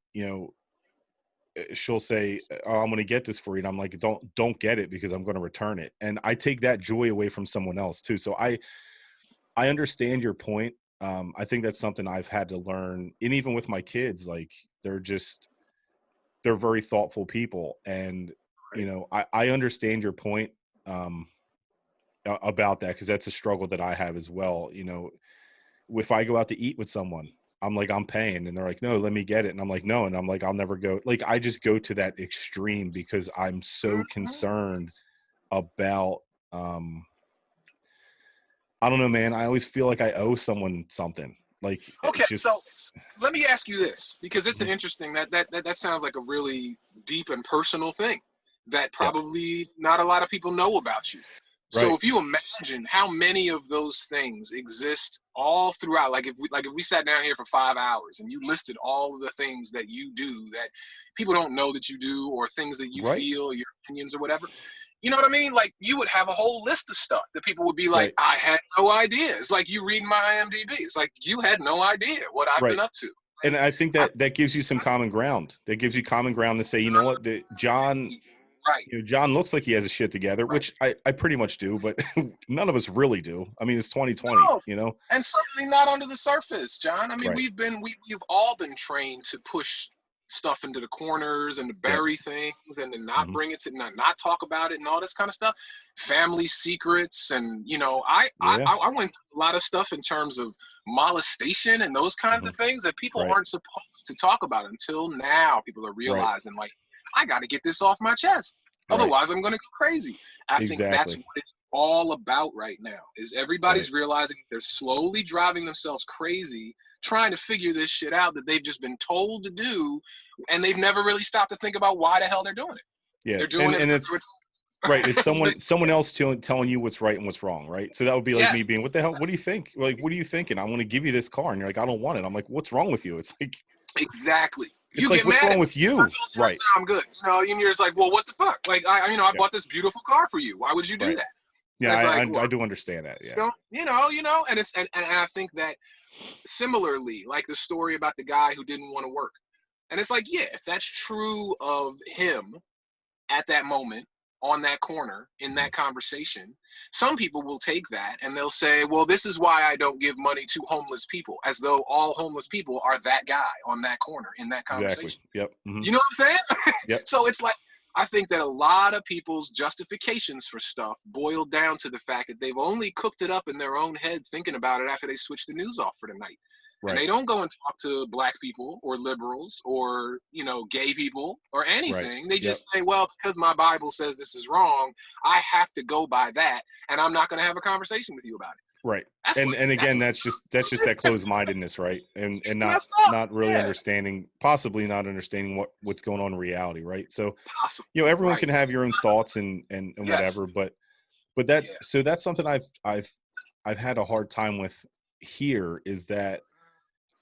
she'll say, "Oh, I'm going to get this for you," and I'm like, "Don't get it, because I'm going to return it." And I take that joy away from someone else too. So I understand your point. I think that's something I've had to learn, and even with my kids, like they're very thoughtful people, and I understand your point about that, because that's a struggle that I have as well. If I go out to eat with someone, I'm like, I'm paying, and they're like, "No, let me get it," and I'm like, "No," and I'm like, "I'll never go." Like I just go to that extreme because I'm so concerned about I don't know, man. I always feel like I owe someone something. Like Okay, just so let me ask you this, because it's an interesting that sounds like a really deep and personal thing that probably not a lot of people know about you. So if you imagine how many of those things exist all throughout, like if we sat down here for 5 hours and you listed all of the things that you do that people don't know that you do, or things that you feel, your opinions or whatever, you know what I mean? Like you would have a whole list of stuff that people would be like, I had no idea. It's like you reading my IMDb. It's like you had no idea what I've been up to. And I think that gives you some common ground. That gives you common ground to say, you know what, John, John looks like he has his shit together, which I pretty much do, but none of us really do. I mean, it's 2020, and certainly not under the surface, John. I mean, we've all been trained to push stuff into the corners and to bury things and to not bring it to not talk about it and all this kind of stuff. Family secrets, and I went through a lot of stuff in terms of molestation and those kinds of things that people aren't supposed to talk about until now. People are realizing, like, I got to get this off my chest. Otherwise, I'm going to go crazy. I think that's what it's all about right now, is everybody's realizing they're slowly driving themselves crazy, trying to figure this shit out that they've just been told to do, and they've never really stopped to think about why the hell they're doing it. Yeah, they're doing it. And it's it's someone else telling you what's right and what's wrong, right? So that would be like me being, "What the hell? What do you think? Like, what are you thinking? I want to give you this car," and you're like, "I don't want it." I'm like, "What's wrong with you?" It's like, exactly. It's like, what's wrong with you? Right. I'm good. And you're just like, well, what the fuck? Like, I bought this beautiful car for you. Why would you do that? Yeah, I do understand that. Yeah. And it's and I think that similarly, like the story about the guy who didn't want to work. And it's like, yeah, if that's true of him at that moment, on that corner, in that conversation, some people will take that and they'll say, well, this is why I don't give money to homeless people, as though all homeless people are that guy on that corner in that conversation. Exactly. Yep. Mm-hmm. You know what I'm saying? Yep. So it's like, I think that a lot of people's justifications for stuff boil down to the fact that they've only cooked it up in their own head thinking about it after they switch the news off for the night. And they don't go and talk to black people or liberals or, gay people or anything. They just say, well, because my Bible says this is wrong, I have to go by that, and I'm not going to have a conversation with you about it. Right. That's And what, again, that's that's just that closed-mindedness, right? And it's not messed up. really Yeah, understanding, possibly not understanding what's going on in reality, right? So, possible. everyone Right. can have your own thoughts and Yes. whatever, but Yeah. that's something I've had a hard time with here, is that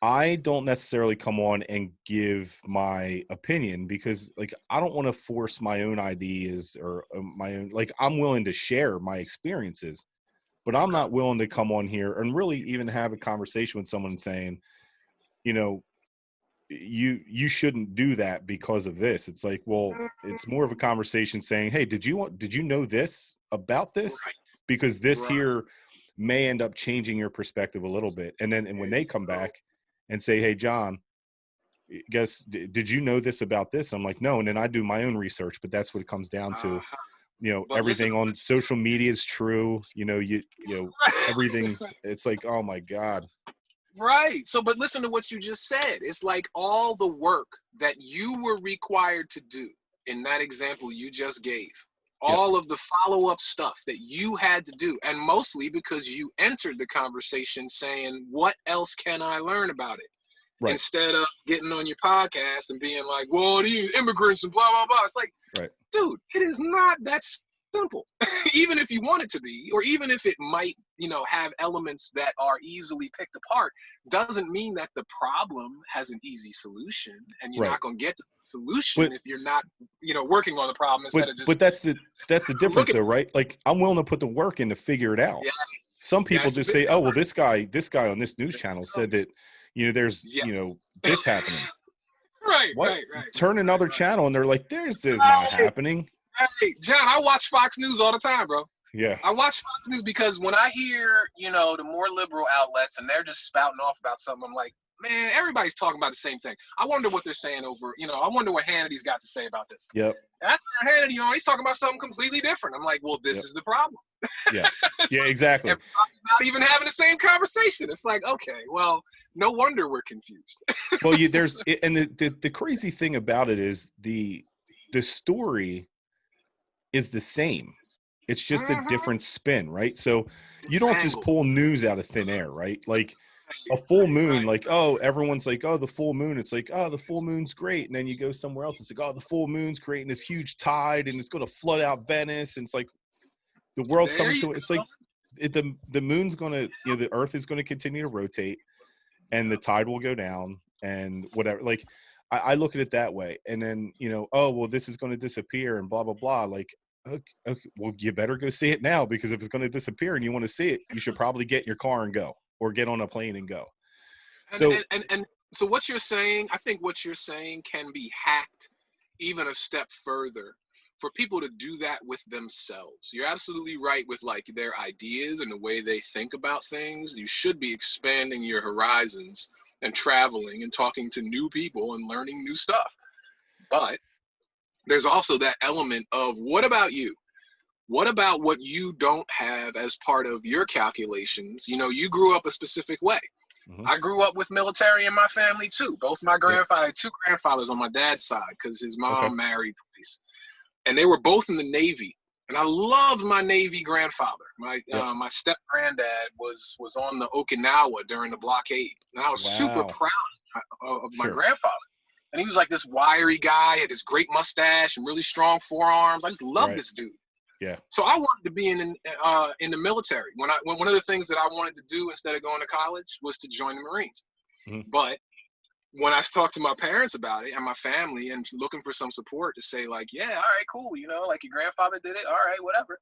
I don't necessarily come on and give my opinion, because like I don't want to force my own ideas or my own, like I'm willing to share my experiences, but I'm Okay. not willing to come on here and really even have a conversation with someone saying, you know, you shouldn't do that because of this. It's like, well, it's more of a conversation saying, hey, did you know this about this? Right. Because this Right. here may end up changing your perspective a little bit. And then when they come So, back and say, hey, John, did you know this about this? I'm like, no. And then I do my own research, but that's what it comes down to. uh-huh. But listen Everything to on what social media is true. Everything. you It's like, oh my God. right. So, but listen to what you just said. It's like all the work that you were required to do in that example you just gave, Yep. all of the follow-up stuff that you had to do, and mostly because you entered the conversation saying, what else can I learn about it? Right. Instead of getting on your podcast and being like, well, these immigrants and blah, blah, blah. It's like, Right. dude, it is not that simple. Even if you want it to be, or even if it might, have elements that are easily picked apart, doesn't mean that the problem has an easy solution, and you're Right. not going to get the solution But if you're not, working on the problem instead of but just that's the difference looking. though, right? Like I'm willing to put the work in to figure it out. Yeah, Some people that's a just big say, oh, well, difference. this guy on this news channel said that, there's, Yes. this happening. Right, What? right, right, Turn right, another right. channel and they're like, this is not Right, happening. right. John, I watch Fox News all the time, bro. Yeah. I watch Fox News because when I hear, the more liberal outlets and they're just spouting off about something, I'm like, man, everybody's talking about the same thing. I wonder what they're saying over, I wonder what Hannity's got to say about this. Yep. And I turn Hannity on, he's talking about something completely different. I'm like, well, this Yep. is the problem. Yeah. Yeah, exactly. Everybody's not even having the same conversation. It's like, okay, well, no wonder we're confused. Well, and the crazy thing about it is the story is the same. It's just a different spin, right? So you don't just Angle. pull news out of thin air, right? Like a full moon, Right. like, oh, everyone's like, oh, the full moon. It's like, oh, the full moon's great. And then you go somewhere else. It's like, oh, the full moon's creating this huge tide and it's going to flood out Venice. And it's like the world's There coming you to it. It's like the moon's going to, the earth is going to continue to rotate and the tide will go down and whatever. Like I look at it that way. And then, oh, well, this is going to disappear and blah, blah, blah. Like, okay, well, you better go see it now, because if it's going to disappear and you want to see it, you should probably get in your car and go, or get on a plane and go. So, and so what you're saying, I think what you're saying can be hacked even a step further for people to do that with themselves. You're absolutely right with like their ideas and the way they think about things. You should be expanding your horizons and traveling and talking to new people and learning new stuff. But there's also that element of, what about you? What about what you don't have as part of your calculations? You grew up a specific way. I grew up with military in my family too. Both my grandfather, I had two grandfathers on my dad's side because his mom married twice, and they were both in the Navy. And I loved my Navy grandfather. My step granddad was on the Okinawa during the blockade, and I was super proud of my grandfather. And he was like this wiry guy, had this great mustache and really strong forearms. I just loved this dude. Yeah. So I wanted to be in the military. When one of the things that I wanted to do instead of going to college was to join the Marines. But when I talked to my parents about it and my family and looking for some support to say like, yeah, all right, cool, like your grandfather did it, all right, whatever.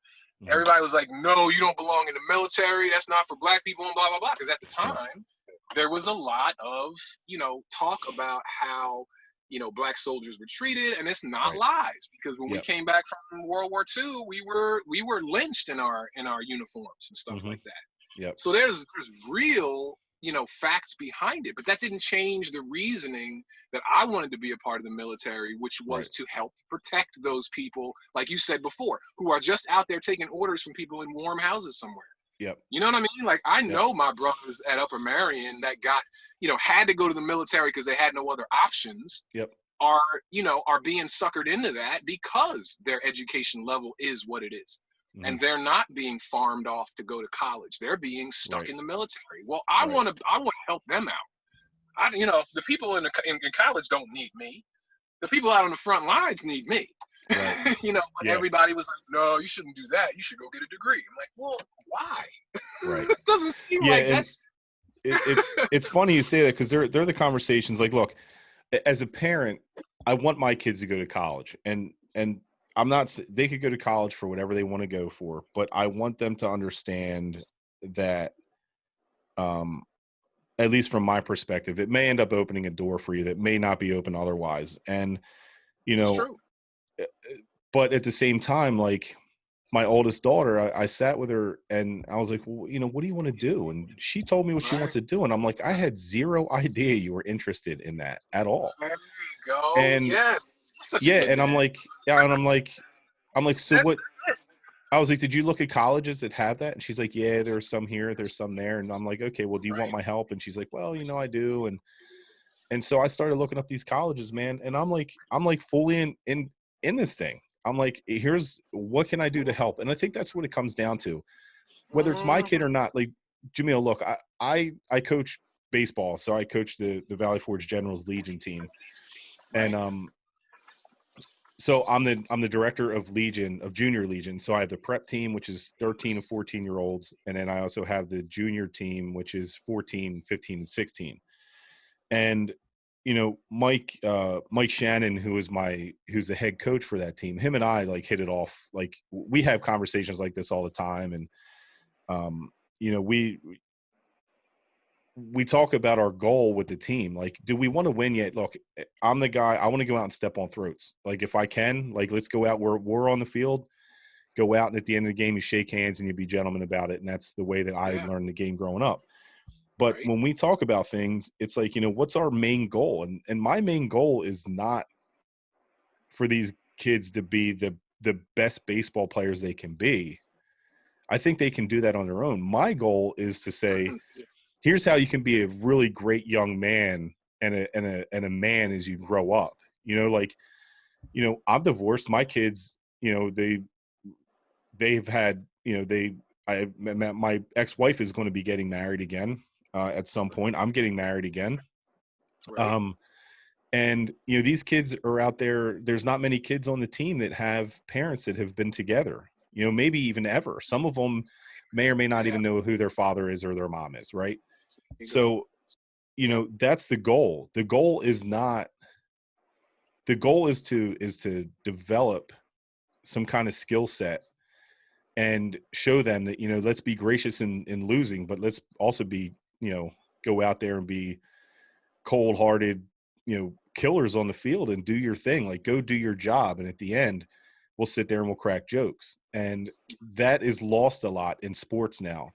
Everybody was like, no, you don't belong in the military. That's not for black people and blah, blah, blah. Because at the time, there was a lot of, talk about how, black soldiers were treated, and it's not lies, because when we came back from World War II, we were lynched in our uniforms and stuff like that. So there's real, facts behind it, but that didn't change the reasoning that I wanted to be a part of the military, which was to help protect those people, like you said before, who are just out there taking orders from people in warm houses somewhere. You know what I mean? Like, I know my brothers at Upper Marion that got, had to go to the military because they had no other options, are being suckered into that because their education level is what it is. and they're not being farmed off to go to college. They're being stuck Right. in the military. Well, I want to help them out. The people in college don't need me. The people out on the front lines need me. Right. Everybody was like, no, you shouldn't do that. You should go get a degree. I'm like, well, why? Right. It doesn't seem like that's. It's funny you say that, because they're the conversations. Like, look, as a parent, I want my kids to go to college, and I'm not. They could go to college for whatever they want to go for, but I want them to understand that, at least from my perspective, it may end up opening a door for you that may not be open otherwise. And It's true. but at the same time, like, my oldest daughter, I sat with her and I was like, well, what do you want to do? And she told me what she wants to do. And I'm like, I had zero idea you were interested in that at all. There you go. And yes. and I'm like, so what? I was like, did you look at colleges that have that? And she's like, yeah, there's some here, there's some there. And I'm like, okay, well, do you want my help? And she's like, well, I do. And so I started looking up these colleges, man. And I'm like fully in this thing. I'm like, here's what can I do to help? And I think that's what it comes down to, whether it's my kid or not. Like, Jamil, look, I coach baseball. So I coach the Valley Forge Generals Legion team. And, so I'm the director of Junior Legion. So I have the prep team, which is 13 and 14-year-olds. And then I also have the junior team, which is 14, 15, and 16. And, Mike Shannon, who's the head coach for that team, him and I like hit it off. Like, we have conversations like this all the time. And, we talk about our goal with the team. Like, do we want to win yet? Look, I'm the guy, I want to go out and step on throats. Like, if I can, like, let's go out, we're on the field, go out, and at the end of the game, you shake hands and you be gentlemen about it. And that's the way that I learned the game growing up. But when we talk about things, it's like, what's our main goal? And my main goal is not for these kids to be the best baseball players they can be. I think they can do that on their own. My goal is to say, here's how you can be a really great young man and a man as you grow up. I'm divorced. My kids, they've had, my ex-wife is going to be getting married again. At some point, I'm getting married again. Right. And, these kids are out there. There's not many kids on the team that have parents that have been together, maybe even ever. Some of them may or may not even know who their father is or their mom is. Right. So, that's the goal. The goal is to develop some kind of skill set and show them that, let's be gracious in losing, but let's also be, go out there and be cold-hearted, killers on the field and do your thing. Like, go do your job. And at the end, we'll sit there and we'll crack jokes. And that is lost a lot in sports now.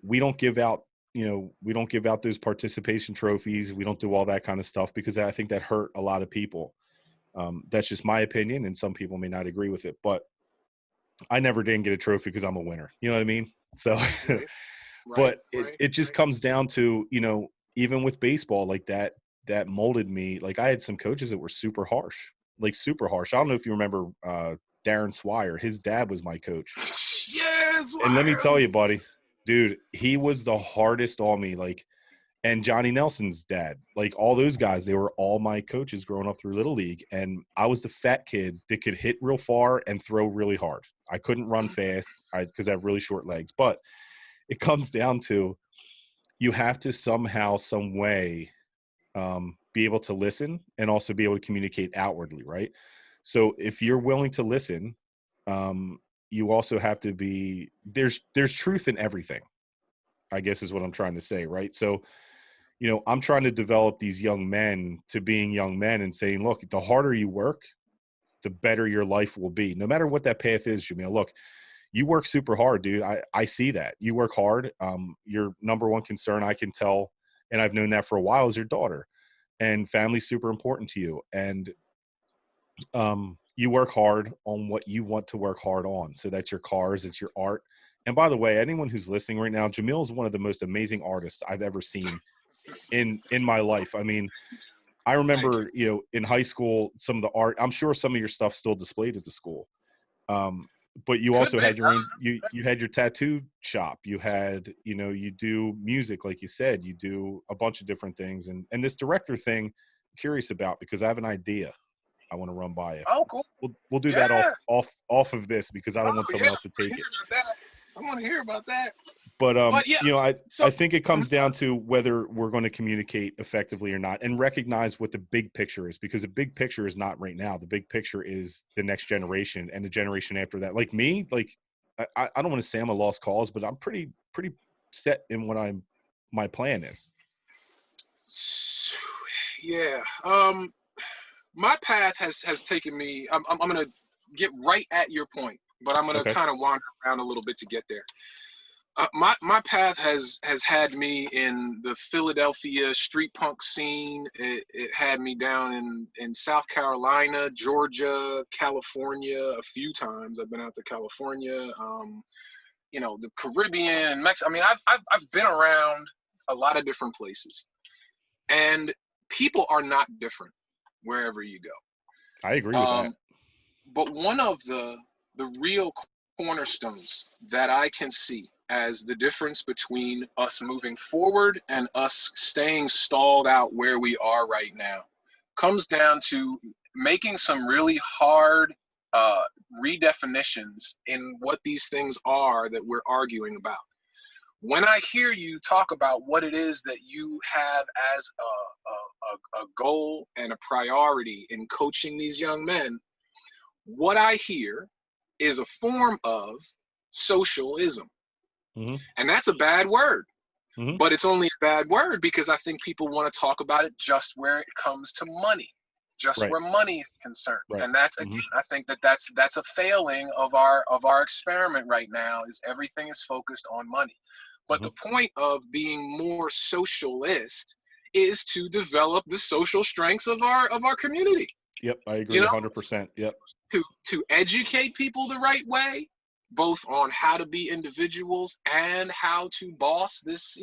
We don't give out those participation trophies. We don't do all that kind of stuff because I think that hurt a lot of people. That's just my opinion, and some people may not agree with it, but I never didn't get a trophy because I'm a winner. You know what I mean? So, but it just comes down to, even with baseball, like that molded me. Like, I had some coaches that were super harsh. I don't know if you remember Darren Swire. His dad was my coach. Yes. And let me tell you, buddy, dude, he was the hardest on me. Like, and Johnny Nelson's dad, like, all those guys, they were all my coaches growing up through Little League. And I was the fat kid that could hit real far and throw really hard. I couldn't run fast because I have really short legs. But it comes down to, you have to somehow, some way, be able to listen and also be able to communicate outwardly, right? So if you're willing to listen, you also have to be – there's truth in everything, I guess is what I'm trying to say, right? So, I'm trying to develop these young men to being young men and saying, look, the harder you work, the better your life will be, no matter what that path is, Jamil. Look, you work super hard, dude. I see that. You work hard. Your number one concern, I can tell, and I've known that for a while, is your daughter. And family's super important to you. And you work hard on what you want to work hard on. So that's your cars, it's your art. And by the way, anyone who's listening right now, Jamil is one of the most amazing artists I've ever seen in my life. I mean, I remember, in high school, some of the art, I'm sure some of your stuff still displayed at the school. but you Could also be. had your own, you had your tattoo shop. You had, you do music, like you said, you do a bunch of different things. And this director thing, I'm curious about, because I have an idea I want to run by you. Oh, cool. We'll do that Yeah. off of this, because I don't want Oh, someone yeah. else to take it. I want to hear about that. But Yeah. I think it comes down to whether we're going to communicate effectively or not, and recognize what the big picture is, because the big picture is not right now. The big picture is the next generation and the generation after that. Like me, like I don't want to say I'm a lost cause, but I'm pretty set in what my plan is. Yeah. My path has taken me. I'm gonna get right at your point, but I'm gonna Okay. kind of wander around a little bit to get there. My path has had me in the Philadelphia street punk scene. It had me down in South Carolina, Georgia, California a few times. I've been out to California, the Caribbean and Mexico. I mean, I've been around a lot of different places, and people are not different wherever you go. I agree with that. But one of the real cornerstones that I can see as the difference between us moving forward and us staying stalled out where we are right now comes down to making some really hard redefinitions in what these things are that we're arguing about. When I hear you talk about what it is that you have as a goal and a priority in coaching these young men, what I hear is a form of socialism. Mm-hmm. And that's a bad word. Mm-hmm. But it's only a bad word because I think people want to talk about it just where it comes to money, just Right. where money is concerned. Right. And that's, again, I think that's a failing of our experiment right now, is everything is focused on money. But the point of being more socialist is to develop the social strengths of our community. Yep, I agree 100%. Yep. To educate people the right way, both on how to be individuals and how to boss this,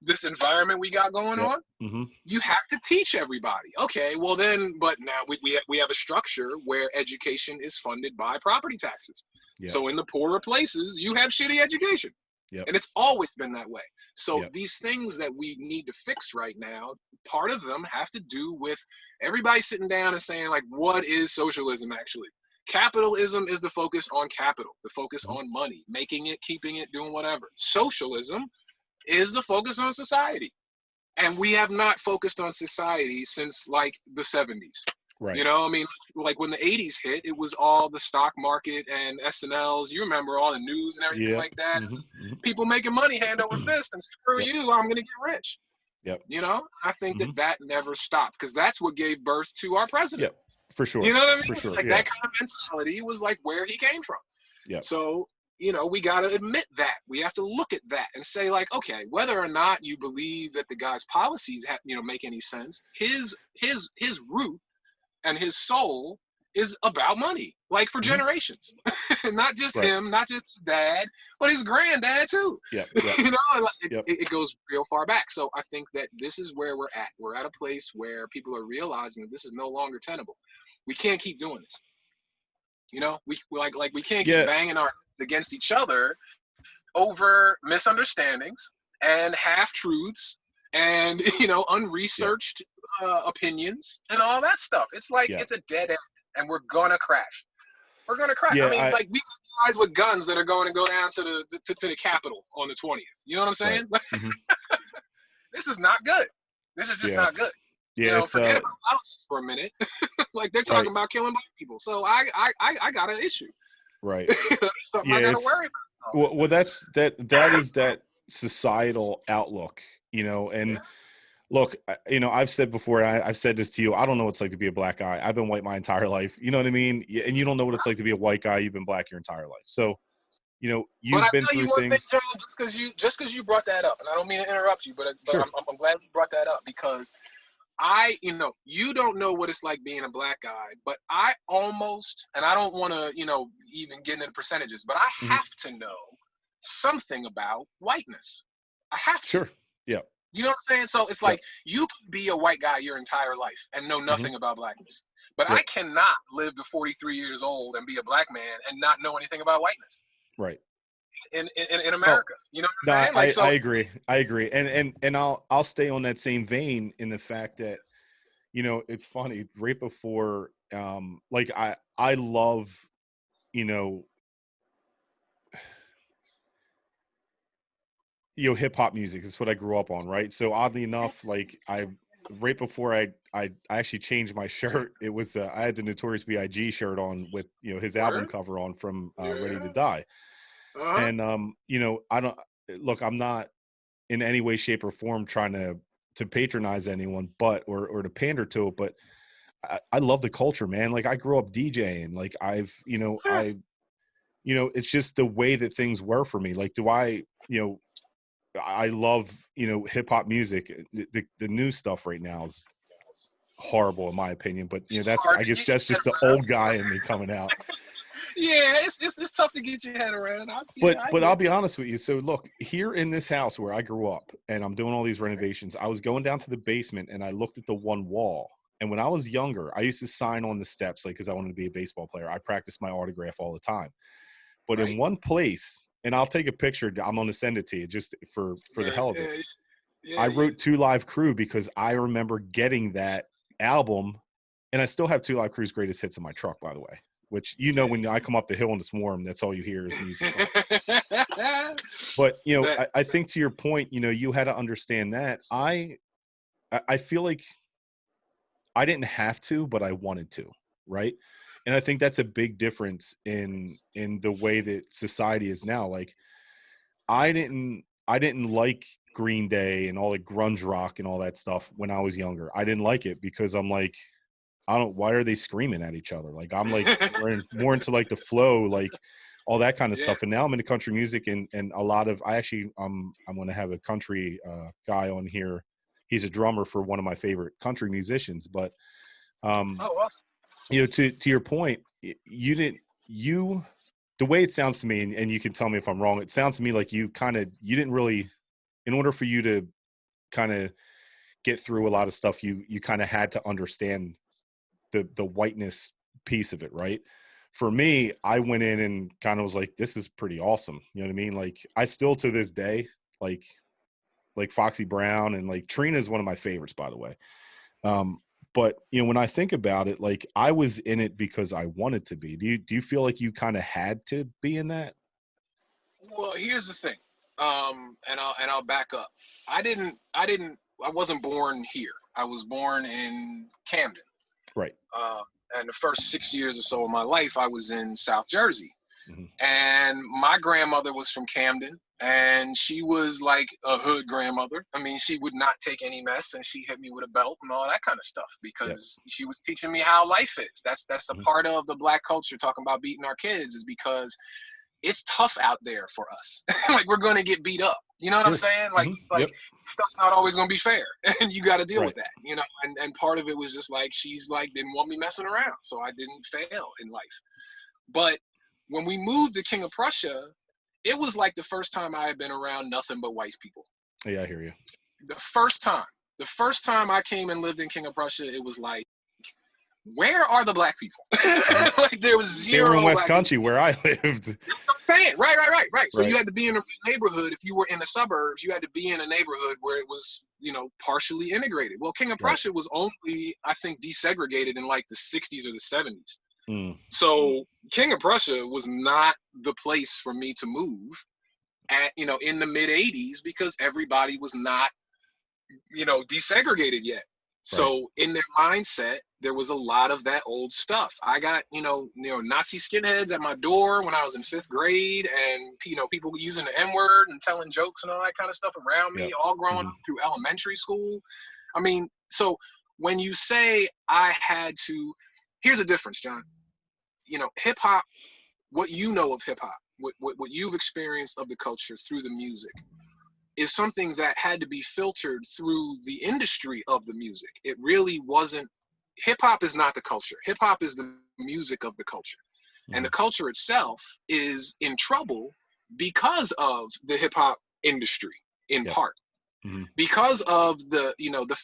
this environment we got going on. Mm-hmm. You have to teach everybody. Okay, well then, but now we have a structure where education is funded by property taxes. Yep. So in the poorer places, you have shitty education. Yep. And it's always been that way. So Yep. these things that we need to fix right now, part of them have to do with everybody sitting down and saying, like, what is socialism actually? Capitalism is the focus on capital, the focus on money, making it, keeping it, doing whatever. Socialism is the focus on society. And we have not focused on society since like the 70s. Right. I mean, like when the 80s hit, it was all the stock market and SNLs. You remember all the news and everything like that. Mm-hmm. People making money hand over fist, and screw you, I'm going to get rich. Yep. I think that never stopped, because that's what gave birth to our president. Yep. For sure. You know what I mean? For sure. Like that kind of mentality was like where he came from. Yep. So, we got to admit that. We have to look at that and say, like, okay, whether or not you believe that the guy's policies make any sense, his root and his soul is about money, like for generations. Not just him, not just his dad, but his granddad too. Yep. It goes real far back. So I think that this is where we're at. We're at a place where people are realizing that this is no longer tenable. We can't keep doing this. We can't keep banging our against each other over misunderstandings and half-truths and unresearched opinions and all that stuff. It's like it's a dead end, and we're gonna crash. Yeah, I mean, like, we got guys with guns that are going to go down to the Capitol on the 20th. You know what I'm saying? Right. This is not good. This is just not good. Yeah, forget about politics for a minute. Like, they're talking about killing black people, so I got an issue. Right. Something I gotta worry about. Well, that is that societal outlook, and look, I've said before, I've said this to you, I don't know what it's like to be a black guy. I've been white my entire life. You know what I mean? And you don't know what it's like to be a white guy. You've been black your entire life. So, you've been through things. Thing, just because you brought that up, and I don't mean to interrupt you, but Sure. I'm glad you brought that up, because you don't know what it's like being a black guy, but I almost, and I don't want to, even get into percentages, but I have to know something about whiteness. I have to. Sure. Yeah. You know what I'm saying? So it's Yep. like you can be a white guy your entire life and know nothing about blackness. But Yep. I cannot live to 43 years old and be a black man and not know anything about whiteness Right. in Oh, America. You know no, what I'm saying? Like, I so agree. I agree. And I'll stay on that same vein in the fact that, it's funny, right before, like I love, you know, hip hop music is what I grew up on, right? So oddly enough, like right before I actually changed my shirt, it was I had the Notorious B.I.G. shirt on with his album word. cover on from Ready to Yeah. Die, Uh-huh. and I don't look, I'm not in any way, shape, or form trying to patronize anyone, but or to pander to it, but I love the culture, man. Like I grew up DJing, like Yeah. it's just the way that things were for me. Like, do I love, hip hop music. The new stuff right now is horrible in my opinion, but It's that's, hard I to guess get your that's head just the around. old guy in me coming out. Yeah, it's tough to get your head around. I But get I'll it. be honest with you. So look, here in this house where I grew up and I'm doing all these renovations, I was going down to the basement and I looked at the one wall. And when I was younger, I used to sign on the steps, like, because I wanted to be a baseball player. I practiced my autograph all the time. But in Right? one place, and I'll take a picture, I'm going to send it to you just for the Yeah, hell of it. yeah, yeah, I yeah. wrote Two Live Crew because I remember getting that album, and I still have Two Live Crew's greatest hits in my truck, by the way. Which, when I come up the hill in the swarm, that's all you hear is music from. But That I think to your point, you had to understand that. I feel like I didn't have to, but I wanted to, right? And I think that's a big difference in the way that society is now. Like I didn't like Green Day and all the grunge rock and all that stuff when I was younger. I didn't like it because I'm like, why are they screaming at each other? Like I'm like more into like the flow, like all that kind of yeah. stuff. And now I'm into country music and a lot of, I'm going to have a country guy on here. He's a drummer for one of my favorite country musicians, but Oh, awesome. to your point, you didn't, the way it sounds to me, and you can tell me if I'm wrong, it sounds to me like you didn't really, in order for you to kind of get through a lot of stuff, you kind of had to understand the whiteness piece of it, right? For me, I went in and kind of was like, this is pretty awesome. You know what I mean? Like I still to this day, like Foxy Brown and like Trina is one of my favorites, by the way. But when I think about it, like I was in it because I wanted to be. Do you feel like you kind of had to be in that? Well, here's the thing. And I'll back up. I wasn't born here. I was born in Camden. Right. Uh, and the first 6 years or so of my life, I was in South Jersey. Mm-hmm. And my grandmother was from Camden, and she was like a hood grandmother. I mean, she would not take any mess, and she hit me with a belt and all that kind of stuff Yep. because she was teaching me how life is. That's a Mm-hmm. part of the black culture, talking about beating our kids, is because it's tough out there for us. Like we're gonna get beat up. You know what I'm Sure. saying? Mm-hmm. Like Yep. stuff's not always gonna be fair, and you got to deal Right. with that. And part of it was just like she's like didn't want me messing around, so I didn't fail in life. But when we moved to King of Prussia, it was like the first time I had been around nothing but white people. Yeah, I hear you. The first time I came and lived in King of Prussia, it was like, where are the black people? Mm-hmm. Like there was They were in zero West black people. Country where I lived. Saying. Right. So Right. you had to be in a neighborhood. If you were in the suburbs, you had to be in a neighborhood where it was, partially integrated. Well, King of Right. Prussia was only, I think, desegregated in like the 60s or the 70s. Mm. So King of Prussia was not the place for me to move in the mid 80s because everybody was not, desegregated yet. Right. So in their mindset, there was a lot of that old stuff. I got, Nazi skinheads at my door when I was in 5th grade, and people using the N-word and telling jokes and all that kind of stuff around me, Yep. all growing Mm-hmm. up through elementary school. I mean, so when you say I had to, here's a difference, John. Hip hop, what you know of hip hop, what you've experienced of the culture through the music, is something that had to be filtered through the industry of the music. It really wasn't. Hip hop is not the culture. Hip hop is the music of the culture. Mm-hmm. And the culture itself is in trouble because of the hip hop industry in Yep. part. Mm-hmm. because of the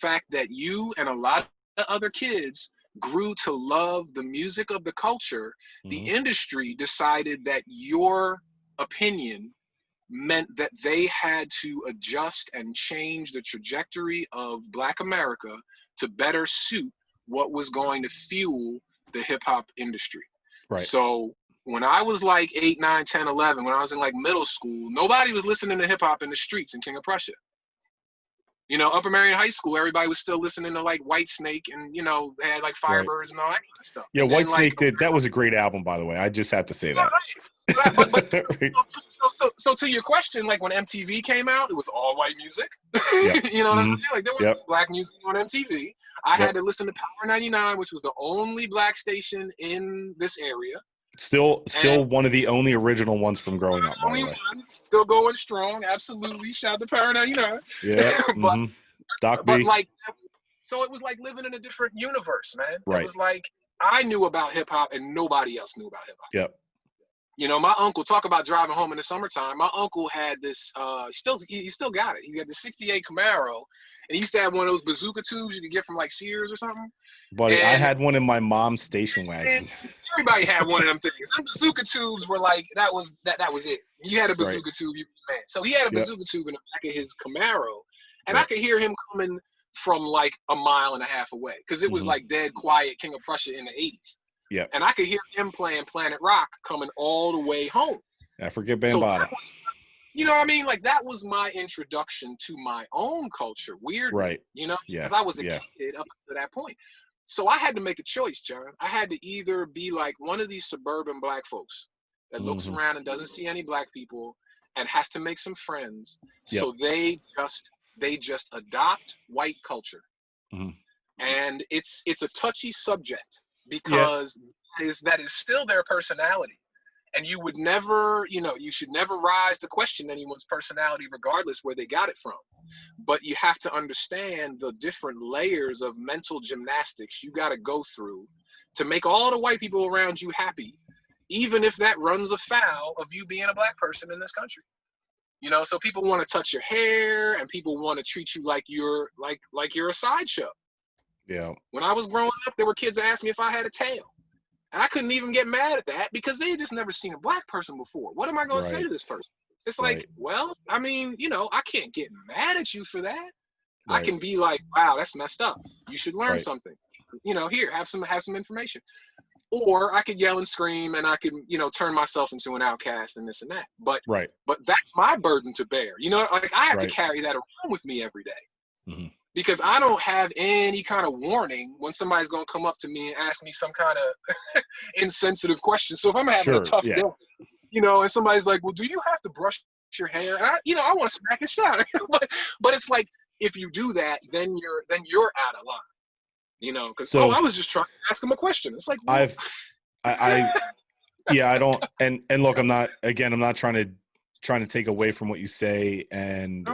fact that you and a lot of other kids grew to love the music of the culture. The Mm-hmm. industry decided that your opinion meant that they had to adjust and change the trajectory of Black America to better suit what was going to fuel the hip hop industry. Right. So when I was like 8, 9, 10, 11, when I was in like middle school, nobody was listening to hip hop in the streets in King of Prussia. Upper Marion High School, everybody was still listening to like White Snake, and they had like Right. Firebirds and all that kind of stuff. Yeah, And then like, Whitesnake that was a great album, by the way. I just have to say that. right. But Right. so to your question, like when MTV came out, it was all white music. Yep. You know what I'm Mm-hmm. saying? Like there was Yep. black music on MTV. I Yep. had to listen to Power 99, which was the only black station in this area. Still And one of the only original ones from growing up, by only the way. one, still going strong. Absolutely. Shout out to Power 99. Yeah. but Mm-hmm. Doc but B. like, so it was like living in a different universe, man. It Right. was like I knew about hip hop and nobody else knew about hip hop. Yep. My uncle, talk about driving home in the summertime. My uncle had this, he still got it. He got the 68 Camaro, and he used to have one of those bazooka tubes you could get from like Sears or something. Buddy, I And had one in my mom's station wagon. everybody had one of them things. Them bazooka tubes were like, that was it. You had a bazooka tube, you man. So he had a bazooka tube in the back of his Camaro, and I could hear him coming from like a mile and a half away because it was like dead quiet King of Prussia in the 80s. Yeah. And I could hear him playing Planet Rock coming all the way home. I forget Bambaataa. So you know what I mean? Like that was my introduction to my own culture. Weird, Right. because I was a kid up to that point. So I had to make a choice, John. I had to either be like one of these suburban black folks that looks around and doesn't see any black people and has to make some friends. Yep. So they just adopt white culture. And it's a touchy subject because that is still their personality. And you would never, you should never rise to question anyone's personality regardless where they got it from. But you have to understand the different layers of mental gymnastics you got to go through to make all the white people around you happy, even if that runs afoul of you being a black person in this country. So people want to touch your hair and people want to treat you like you're a sideshow. Yeah. When I was growing up, there were kids that asked me if I had a tail. And I couldn't even get mad at that because they had just never seen a black person before. What am I going to say to this person? It's like, well, I mean, I can't get mad at you for that. I can be like, wow, that's messed up. You should learn something. Here, have some information. Or I could yell and scream and I could, turn myself into an outcast and this and that. But that's my burden to bear. Like I have to carry that around with me every day. Because I don't have any kind of warning when somebody's going to come up to me and ask me some kind of insensitive question. So if I'm having a tough day, and somebody's like, well, do you have to brush your hair? And I want to smack his shot. but it's like, if you do that, then you're out of line, because, I was just trying to ask him a question. It's like, well, I don't. And look, I'm not trying to take away from what you say, and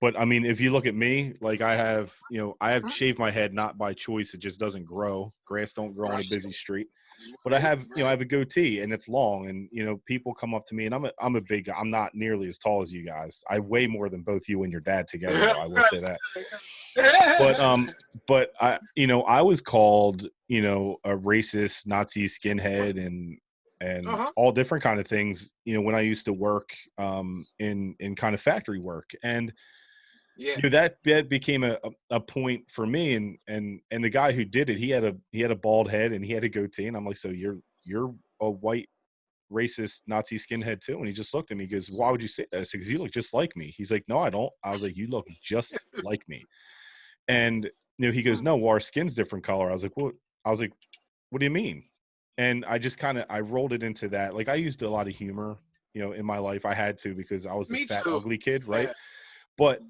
but I mean, if you look at me, like I have shaved my head not by choice. It just doesn't grow. Grass don't grow on a busy street. But I have I have a goatee and it's long, and people come up to me, and I'm not nearly as tall as you guys. I weigh more than both you and your dad together, though, I will say that. But I was called a racist Nazi skinhead and all different kind of things, when I used to work in kind of factory work. And that became a point for me. And the guy who did it, he had a bald head and he had a goatee. And I'm like, so you're a white racist Nazi skinhead too? And he just looked at me, he goes, why would you say that? I said, because you look just like me. He's like, no, I don't. I was like, you look just like me. And he goes, no, well, our skin's different color. I was like, what? What do you mean? And I just I rolled it into that. Like I used a lot of humor, in my life. I had to, because I was a fat, ugly kid. Right. Yeah. But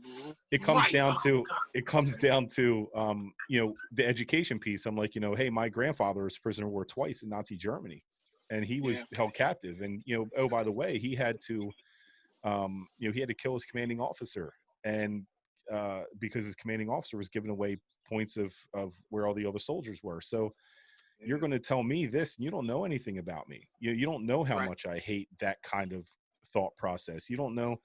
it comes down to the education piece. I'm like, hey, my grandfather was prisoner of war twice in Nazi Germany, and he was held captive. And, oh, by the way, he had to kill his commanding officer. And because his commanding officer was giving away points of where all the other soldiers were. So you're going to tell me this, and you don't know anything about me. You don't know how much I hate that kind of thought process. You don't know.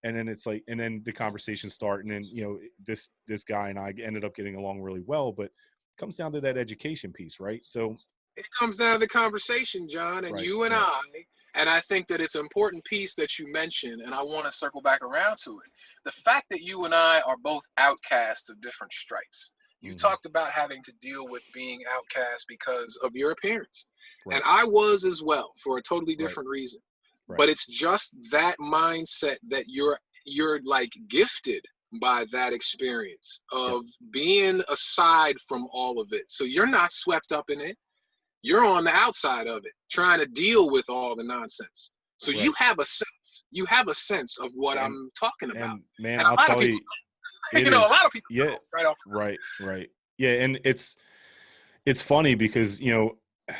And then it's like, and then the conversations start, and then, you know, this guy and I ended up getting along really well, but it comes down to that education piece, right? So It comes down to the conversation, John, and right, you and right, and I think that it's an important piece that you mentioned, and I want to circle back around to it. The fact that you and I are both outcasts of different stripes. You mm-hmm, talked about having to deal with being outcast because of your appearance. And right, I was as well for a totally right, different reason. right, But it's just that mindset that you're like gifted by that experience yep, of being aside from all of it. So you're not swept up in it. You're on the outside of it, trying to deal with all the nonsense. So you right. have a sense. You have a sense of what And I'm talking about. man, And I'll a lot of tell people, you, it a is, lot of people yeah, don't right off. right, right, yeah. And it's funny because, you know,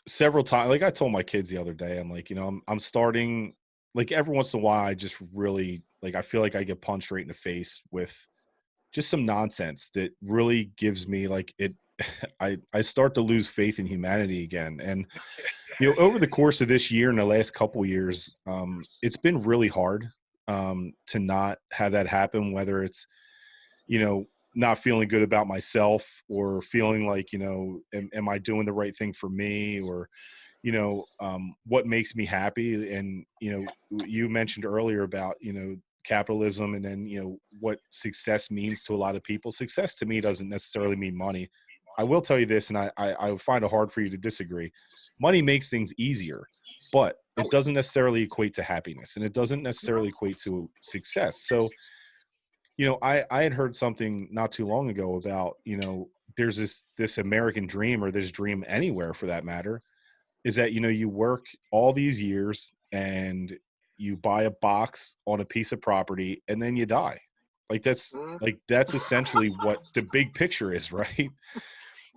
several times, like I told my kids the other day, I'm like, you know, I'm starting, like every once in a while, I just really, like, I feel like I get punched right in the face with just some nonsense that really gives me like it. I start to lose faith in humanity again. And, you know, over the course of this year and the last couple of years, it's been really hard to not have that happen, whether it's, you know, not feeling good about myself, or feeling like, you know, am I doing the right thing for me, or, you know, what makes me happy. And, you know, you mentioned earlier about, you know, capitalism, and then, you know, what success means to a lot of people. Success to me doesn't necessarily mean money. I will tell you this, and I find it hard for you to disagree. Money makes things easier, but it Oh, doesn't necessarily equate to happiness, and it doesn't necessarily equate to success. So, you know, I had heard something not too long ago about, you know, there's this American dream, or this dream anywhere for that matter, is that, you know, you work all these years and you buy a box on a piece of property and then you die. mm, Like that's essentially what the big picture is, right?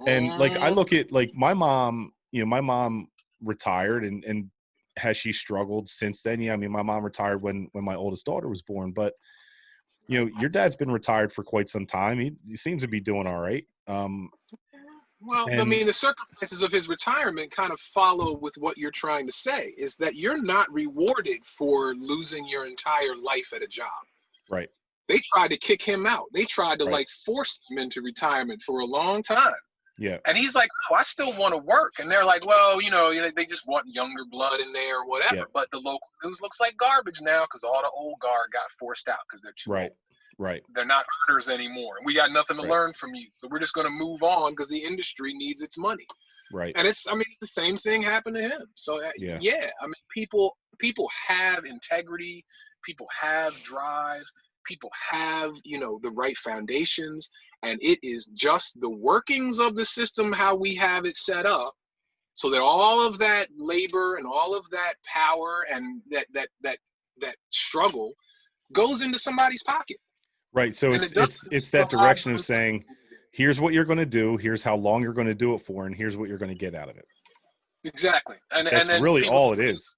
And like I mm, look at like my mom, you know, my mom retired, and has she struggled since then? Yeah, I mean, my mom retired when my oldest daughter was born, but, you know, your dad's been retired for quite some time. He seems to be doing all right. well, I And mean, the circumstances of his retirement kind of follow with what you're trying to say, is that you're not rewarded for losing your entire life at a job. right, They tried to kick him out. They tried to right, like force him into retirement for a long time. yeah, And he's like, oh, I still want to work. And they're like, well, you know, they just want younger blood in there or yeah, whatever. But the local news looks like garbage now because all the old guard got forced out because they're too right, old. right, They're not earners anymore. And we got nothing to right, learn from you. So we're just going to move on because the industry needs its money. right, And it's the same thing happened to him. So yeah, yeah, I mean, people have integrity, people have drive, people have, the right foundations, and it is just the workings of the system, how we have it set up, so that all of that labor and all of that power and that struggle goes into somebody's pocket. right. So And it doesn't it's a that lot direction of saying, here's what you're going to do, here's how long you're going to do it for, and here's what you're going to get out of it. exactly. And That's then really people all it is.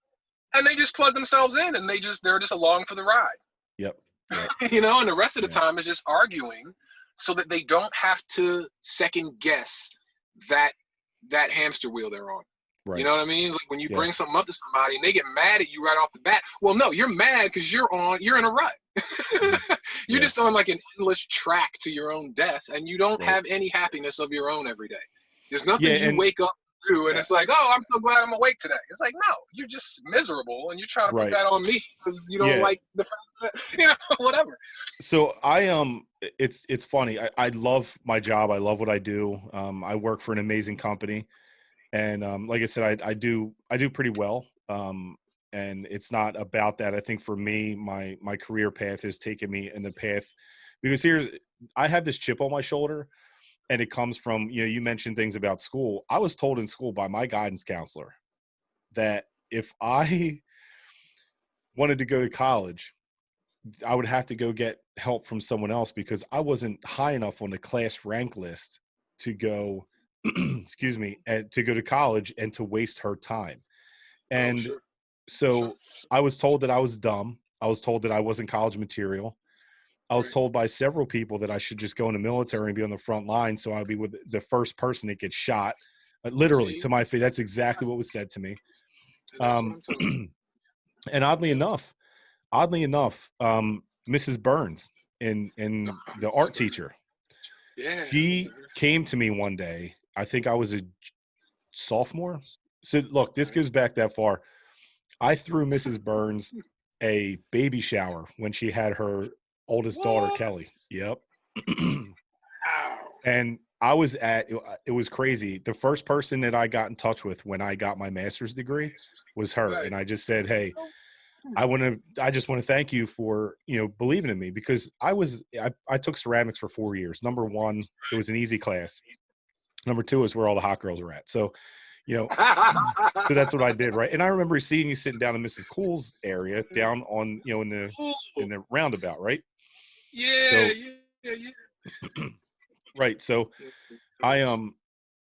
and they just plug themselves in and they're just along for the ride. Yep. Yep. And the rest of the Yeah. time is just arguing so that they don't have to second guess that hamster wheel they're on. Right. You know what I mean? It's like when you Yeah. bring something up to somebody and they get mad at you right off the bat. Well, no, you're mad because you're in a rut. Mm-hmm. You're Yeah. just on like an endless track to your own death, and you don't Right. have any happiness of your own every day. There's nothing Yeah, you and wake up to and it's like, oh, I'm so glad I'm awake today. It's like, no, you're just miserable, and you're trying to put right. that on me because you don't Yeah. like the fact that, whatever. So it's funny. I love my job. I love what I do. I work for an amazing company, and like I said, I do pretty well. And it's not about that. I think for me, my career path has taken me in the path, because I have this chip on my shoulder, and it comes from, you mentioned things about school. I was told in school by my guidance counselor that if I wanted to go to college, I would have to go get help from someone else, because I wasn't high enough on the class rank list to go, excuse me, to go to college and to waste her time. Oh, And sure. so I was told that I was dumb. I was told that I wasn't college material. I was Right. told by several people that I should just go in the military and be on the front line, so I'll be with the first person that gets shot. Literally, See? to my face. That's exactly what was said to me. And that's what I'm talking And oddly about. enough, oddly enough, Mrs. Burns and the art teacher, Yeah. she came to me one day. I think I was a sophomore. So look, this goes back that far. I threw Mrs. Burns a baby shower when she had her oldest daughter, What? Kelly. Yep. Wow. And I was it was crazy. The first person that I got in touch with when I got my master's degree was her. Right. And I just said, hey, I just want to thank you for, believing in me, because I took ceramics for 4 years. Number one, it was an easy class. Number two is where all the hot girls are at. So, so that's what I did. Right. And I remember seeing you sitting down in Mrs. Cool's area down on, in the roundabout. Right. Yeah, So, yeah. right. So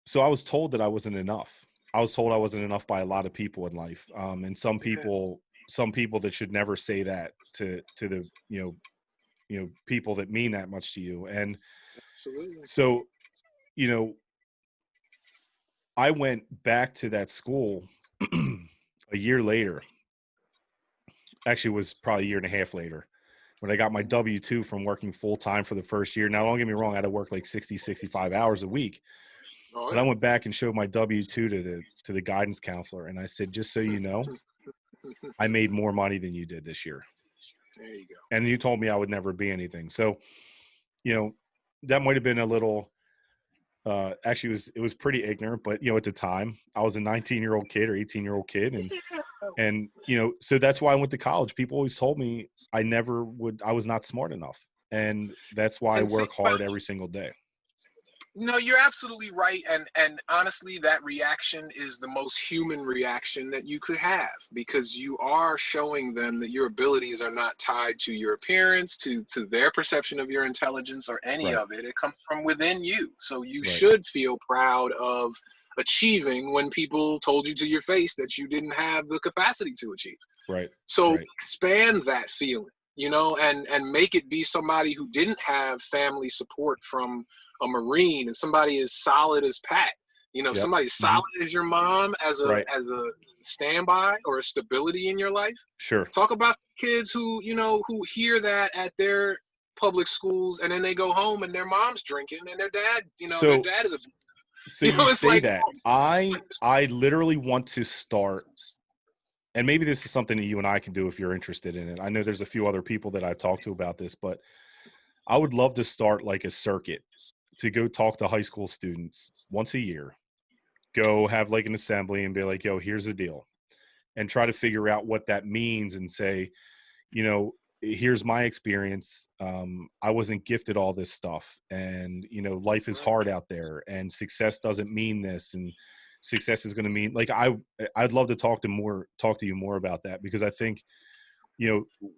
so I was told that I wasn't enough. I was told I wasn't enough by a lot of people in life. And some people that should never say that to the, people that mean that much to you. And Absolutely. so, I went back to that school a year later. Actually, it was probably a year and a half later when I got my W-2 from working full time for the first year. Now, don't get me wrong, I had to work like 60, 65 hours a week. Oh, But I went back and showed my W-2 to the guidance counselor, and I said, just so you know, I made more money than you did this year. There you go. And you told me I would never be anything. So, that might have been a little actually it was pretty ignorant, but at the time I was a 19-year-old kid or 18-year-old kid, and so that's why I went to college. People always told me I was not smart enough, and that's why I And think work about hard every single day. No, you're absolutely right. And honestly, that reaction is the most human reaction that you could have, because you are showing them that your abilities are not tied to your appearance, to their perception of your intelligence or any Right. of it. It comes from within you. So you Right. should feel proud of achieving when people told you to your face that you didn't have the capacity to achieve. Right. So Right. expand that feeling, and make it be somebody who didn't have family support from a Marine, and somebody as solid as Pat. Yep. Somebody as solid as your mom as a Right. standby or a stability in your life. Sure. Talk about kids who who hear that at their public schools, and then they go home and their mom's drinking and their dad, their So dad is a. you It's say like, that. I literally want to start, and maybe this is something that you and I can do if you're interested in it. I know there's a few other people that I've talked to about this, but I would love to start like a circuit to go talk to high school students once a year, go have like an assembly and be like, yo, here's the deal, and try to figure out what that means and say, here's my experience. I wasn't gifted all this stuff, and life is hard out there, and success doesn't mean this, and success is going to mean like I'd love to talk to you more about that, because I think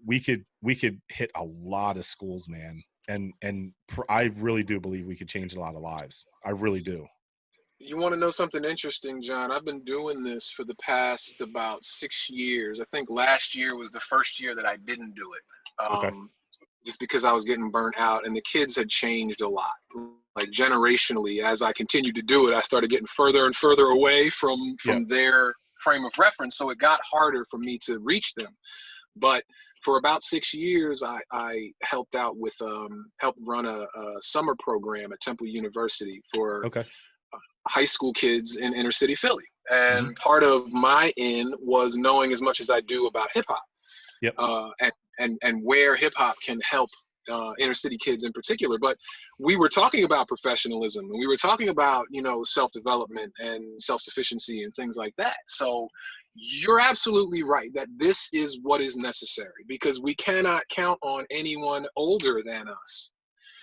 we could hit a lot of schools, man, and I really do believe we could change a lot of lives. I really do. You want to know something interesting, John? I've been doing this for the past about 6 years. I think last year was the first year that I didn't do it. Okay. Just because I was getting burnt out, and the kids had changed a lot. Like generationally, as I continued to do it, I started getting further and further away from Yeah. their frame of reference. So it got harder for me to reach them. But for about 6 years, I helped out with helped run a summer program at Temple University for Okay. high school kids in inner city Philly. Mm-hmm. And part of my in was knowing as much as I do about hip hop. Yep. And where hip hop can help inner city kids in particular. But we were talking about professionalism, and we were talking about, self-development and self-sufficiency and things like that. So you're absolutely right that this is what is necessary, because we cannot count on anyone older than us.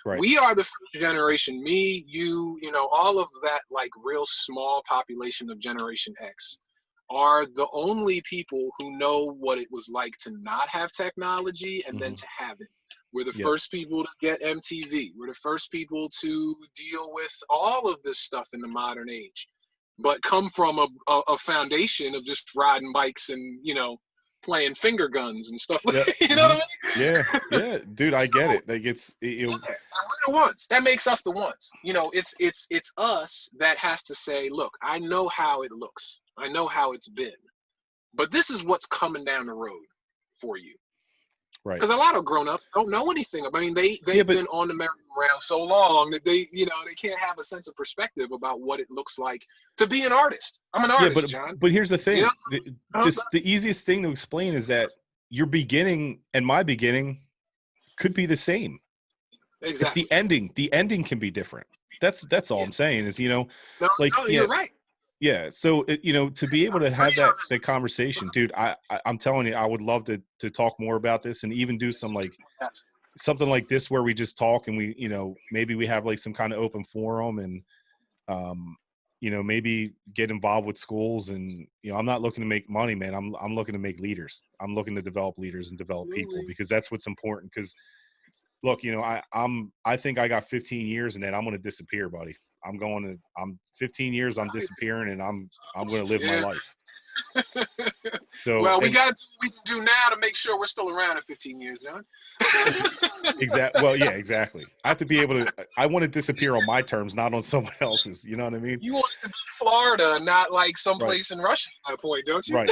Right. We are the first generation, me, you, all of that, like real small population of Generation X are the only people who know what it was like to not have technology and then to have it. We're the first people to get MTV. We're the first people to deal with all of this stuff in the modern age, but come from a foundation of just riding bikes and, playing finger guns and stuff like that. You know what I mean? Yeah, dude, I get it. Like we're the ones. That makes us the ones. It's us that has to say, look, I know how it looks. I know how it's been. But this is what's coming down the road for you. Right. Because a lot of grown-ups don't know anything. I mean, they've been on the merry-go-round so long that they can't have a sense of perspective about what it looks like to be an artist. I'm an artist, John. But here's the thing. The easiest thing to explain is that your beginning and my beginning could be the same. Exactly. It's the ending. The ending can be different. That's all I'm saying is, you're right. Yeah. So, to be able to have that conversation, dude, I'm telling you, I would love to talk more about this and even do some something like this where we just talk and we, maybe we have like some kind of open forum and, maybe get involved with schools and, I'm not looking to make money, man. I'm looking to make leaders. I'm looking to develop leaders and develop people because that's what's important. Because look, I think I got 15 years and then I'm going to disappear, buddy. I'm 15 years, I'm disappearing and I'm going to live my life. So, well, we got to do what we can do now to make sure we're still around in 15 years, John. Exactly. Well, yeah, exactly. I have to be able to, I want to disappear on my terms, not on someone else's. You know what I mean? You want it to be Florida, not like someplace in Russia at that point, don't you? Right.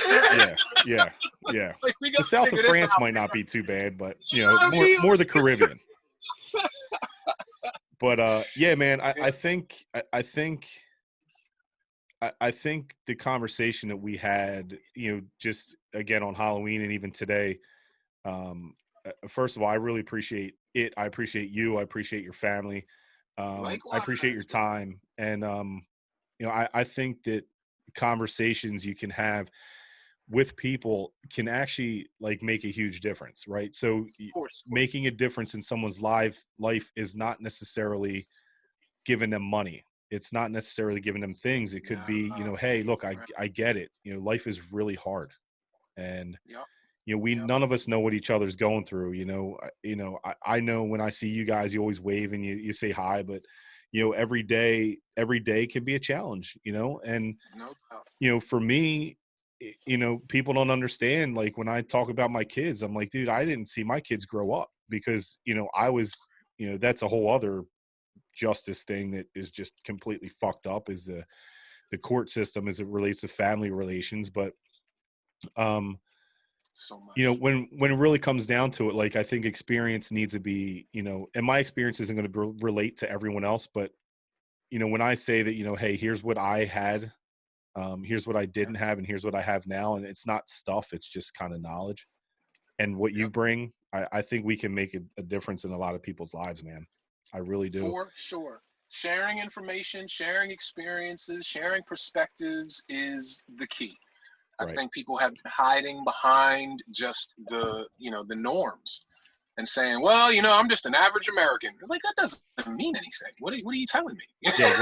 Yeah. Like, the south of France might not be too bad, but, more the Caribbean. But yeah, man, I think the conversation that we had, just again on Halloween and even today, first of all, I really appreciate it. I appreciate you. I appreciate your family. I appreciate your time. And, I think that conversations you can have with people can actually like make a huge difference, right? So making a difference in someone's life is not necessarily giving them money. It's not necessarily giving them things. It could be, hey, look, I get it. Life is really hard. And, none of us know what each other's going through. I know when I see you guys, you always wave and you say hi, but, every day can be a challenge, and, for me, people don't understand. Like when I talk about my kids, I'm like, dude, I didn't see my kids grow up because, I was, that's a whole other justice thing that is just completely fucked up is the court system as it relates to family relations. But, so much. when it really comes down to it, like I think experience needs to be, and my experience isn't going to relate to everyone else, but, when I say that, hey, here's what I had, here's what I didn't have, and here's what I have now. And it's not stuff, it's just kind of knowledge. And what you bring, I think we can make a difference in a lot of people's lives, man. I really do. For sure. Sharing information, sharing experiences, sharing perspectives is the key. I think people have been hiding behind just the norms and saying, well, I'm just an average American. It's like, that doesn't mean anything. What are you telling me? Yeah.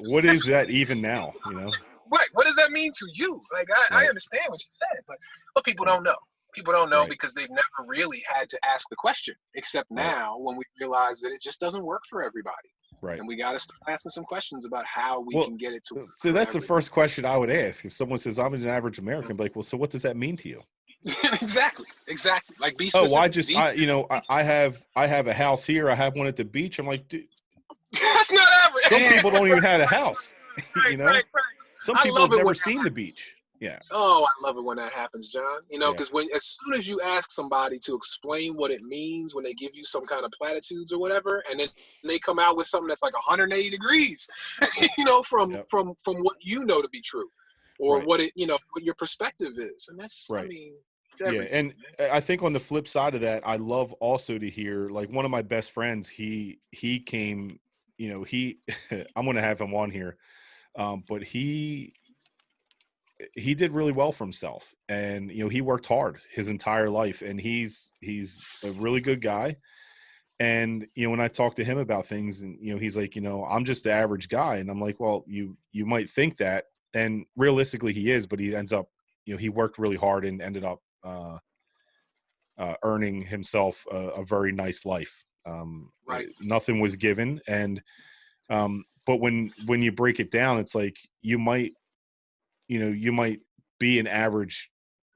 What is that even now? Right. What does that mean to you? Like, I understand what you said, but people don't know. People don't know because they've never really had to ask the question, except now when we realize that it just doesn't work for everybody. Right. And we got to start asking some questions about how we can get it to work. So that's the first question I would ask. If someone says, I'm an average American, I'd be like, well, so what does that mean to you? Exactly. Like, be specific. I have a house here. I have one at the beach. I'm like, dude, that's not average. Some people don't even have a house. Right. Some people have never seen the beach. Yeah. Oh, I love it when that happens, John. Because as soon as you ask somebody to explain what it means when they give you some kind of platitudes or whatever, and then they come out with something that's like 180 degrees, from what you know to be true, or what your perspective is, and that's I mean. And I think on the flip side of that, I love also to hear, like, one of my best friends, he came, I'm going to have him on here, but he did really well for himself, and he worked hard his entire life, and he's a really good guy. And when I talk to him about things, and he's like, I'm just the average guy, and I'm like, well, you might think that, and realistically he is, but he ends up, he worked really hard and ended up earning himself a very nice life. Nothing was given, and but when you break it down, it's like you might be an average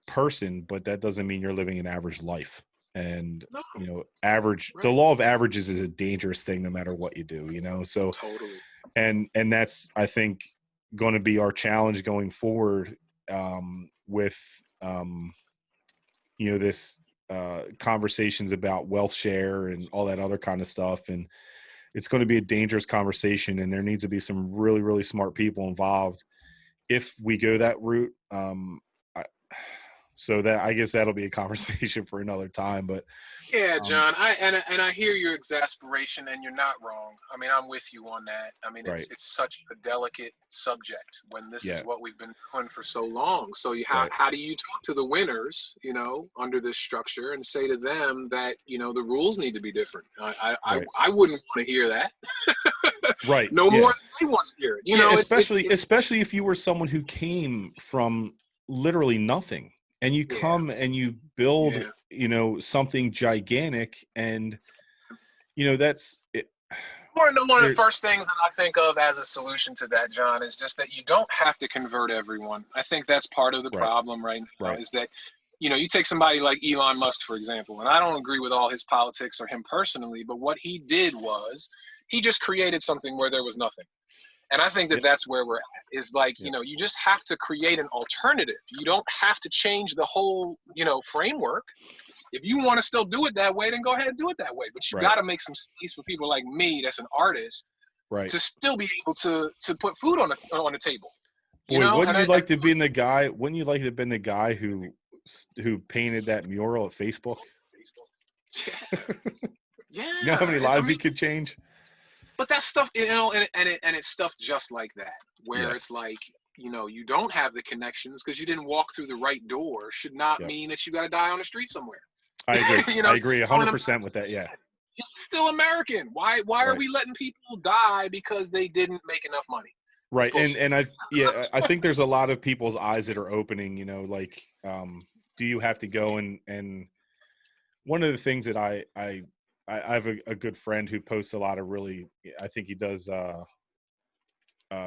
person, but that doesn't mean you're living an average life. And the law of averages is a dangerous thing no matter what you do, so totally. And that's, I think, going to be our challenge going forward, with this conversations about wealth share and all that other kind of stuff. And it's going to be a dangerous conversation, and there needs to be some really, really smart people involved if we go that route. So that, I guess that'll be a conversation for another time, but Yeah, John, I hear your exasperation, and you're not wrong. I mean, I'm with you on that. I mean, right. it's such a delicate subject when this is Yeah. what we've been doing for so long. So Right. how do you talk to the winners, under this structure, and say to them that, the rules need to be different? Right. I wouldn't want to hear that. Right. No Yeah. more than they want to hear it. Yeah, It's especially if you were someone who came from literally nothing, and you come and you build, something gigantic, and that's it. One of the first things that I think of as a solution to that, John, is just that you don't have to convert everyone. I think that's part of the problem right now, is that, you take somebody like Elon Musk, for example, and I don't agree with all his politics or him personally, but what he did was he just created something where there was nothing. And I think that that's where we're at, is like, you just have to create an alternative. You don't have to change the whole, framework. If you want to still do it that way, then go ahead and do it that way. But you got to make some space for people like me, that's an artist, to still be able to put food on the table. Wouldn't you like to be the guy? Wouldn't you like to have been the guy who painted that mural at Facebook? Yeah. You know how many lives he could change? But that stuff, and it's stuff just like that, where it's like, you don't have the connections because you didn't walk through the right door, should not mean that you got to die on the street somewhere. I agree. I agree 100% with that. Yeah. You're still American. Why are we letting people die because they didn't make enough money? Right. And I think there's a lot of people's eyes that are opening, do you have to go and one of the things that I have a good friend who posts a lot of really, I think he does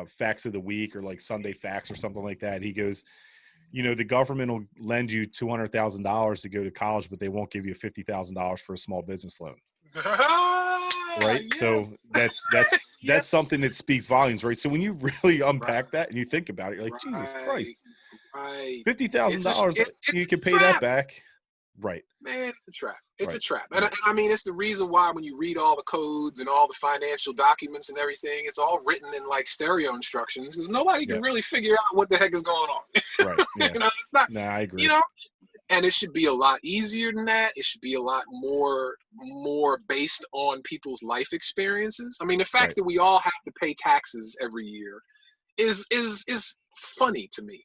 facts of the week or like Sunday facts or something like that. He goes, the government will lend you $200,000 to go to college, but they won't give you $50,000 for a small business loan. Right. Yes. So that's something that speaks volumes. Right. So when you really unpack that and you think about it, you're like, Jesus Christ, $50,000, you can pay that back. Right. Man, it's a trap. It's a trap. And I mean, it's the reason why when you read all the codes and all the financial documents and everything, it's all written in like stereo instructions because nobody can really figure out what the heck is going on. Right. Yeah. It's not, I agree. And it should be a lot easier than that. It should be a lot more based on people's life experiences. I mean, the fact that we all have to pay taxes every year is funny to me.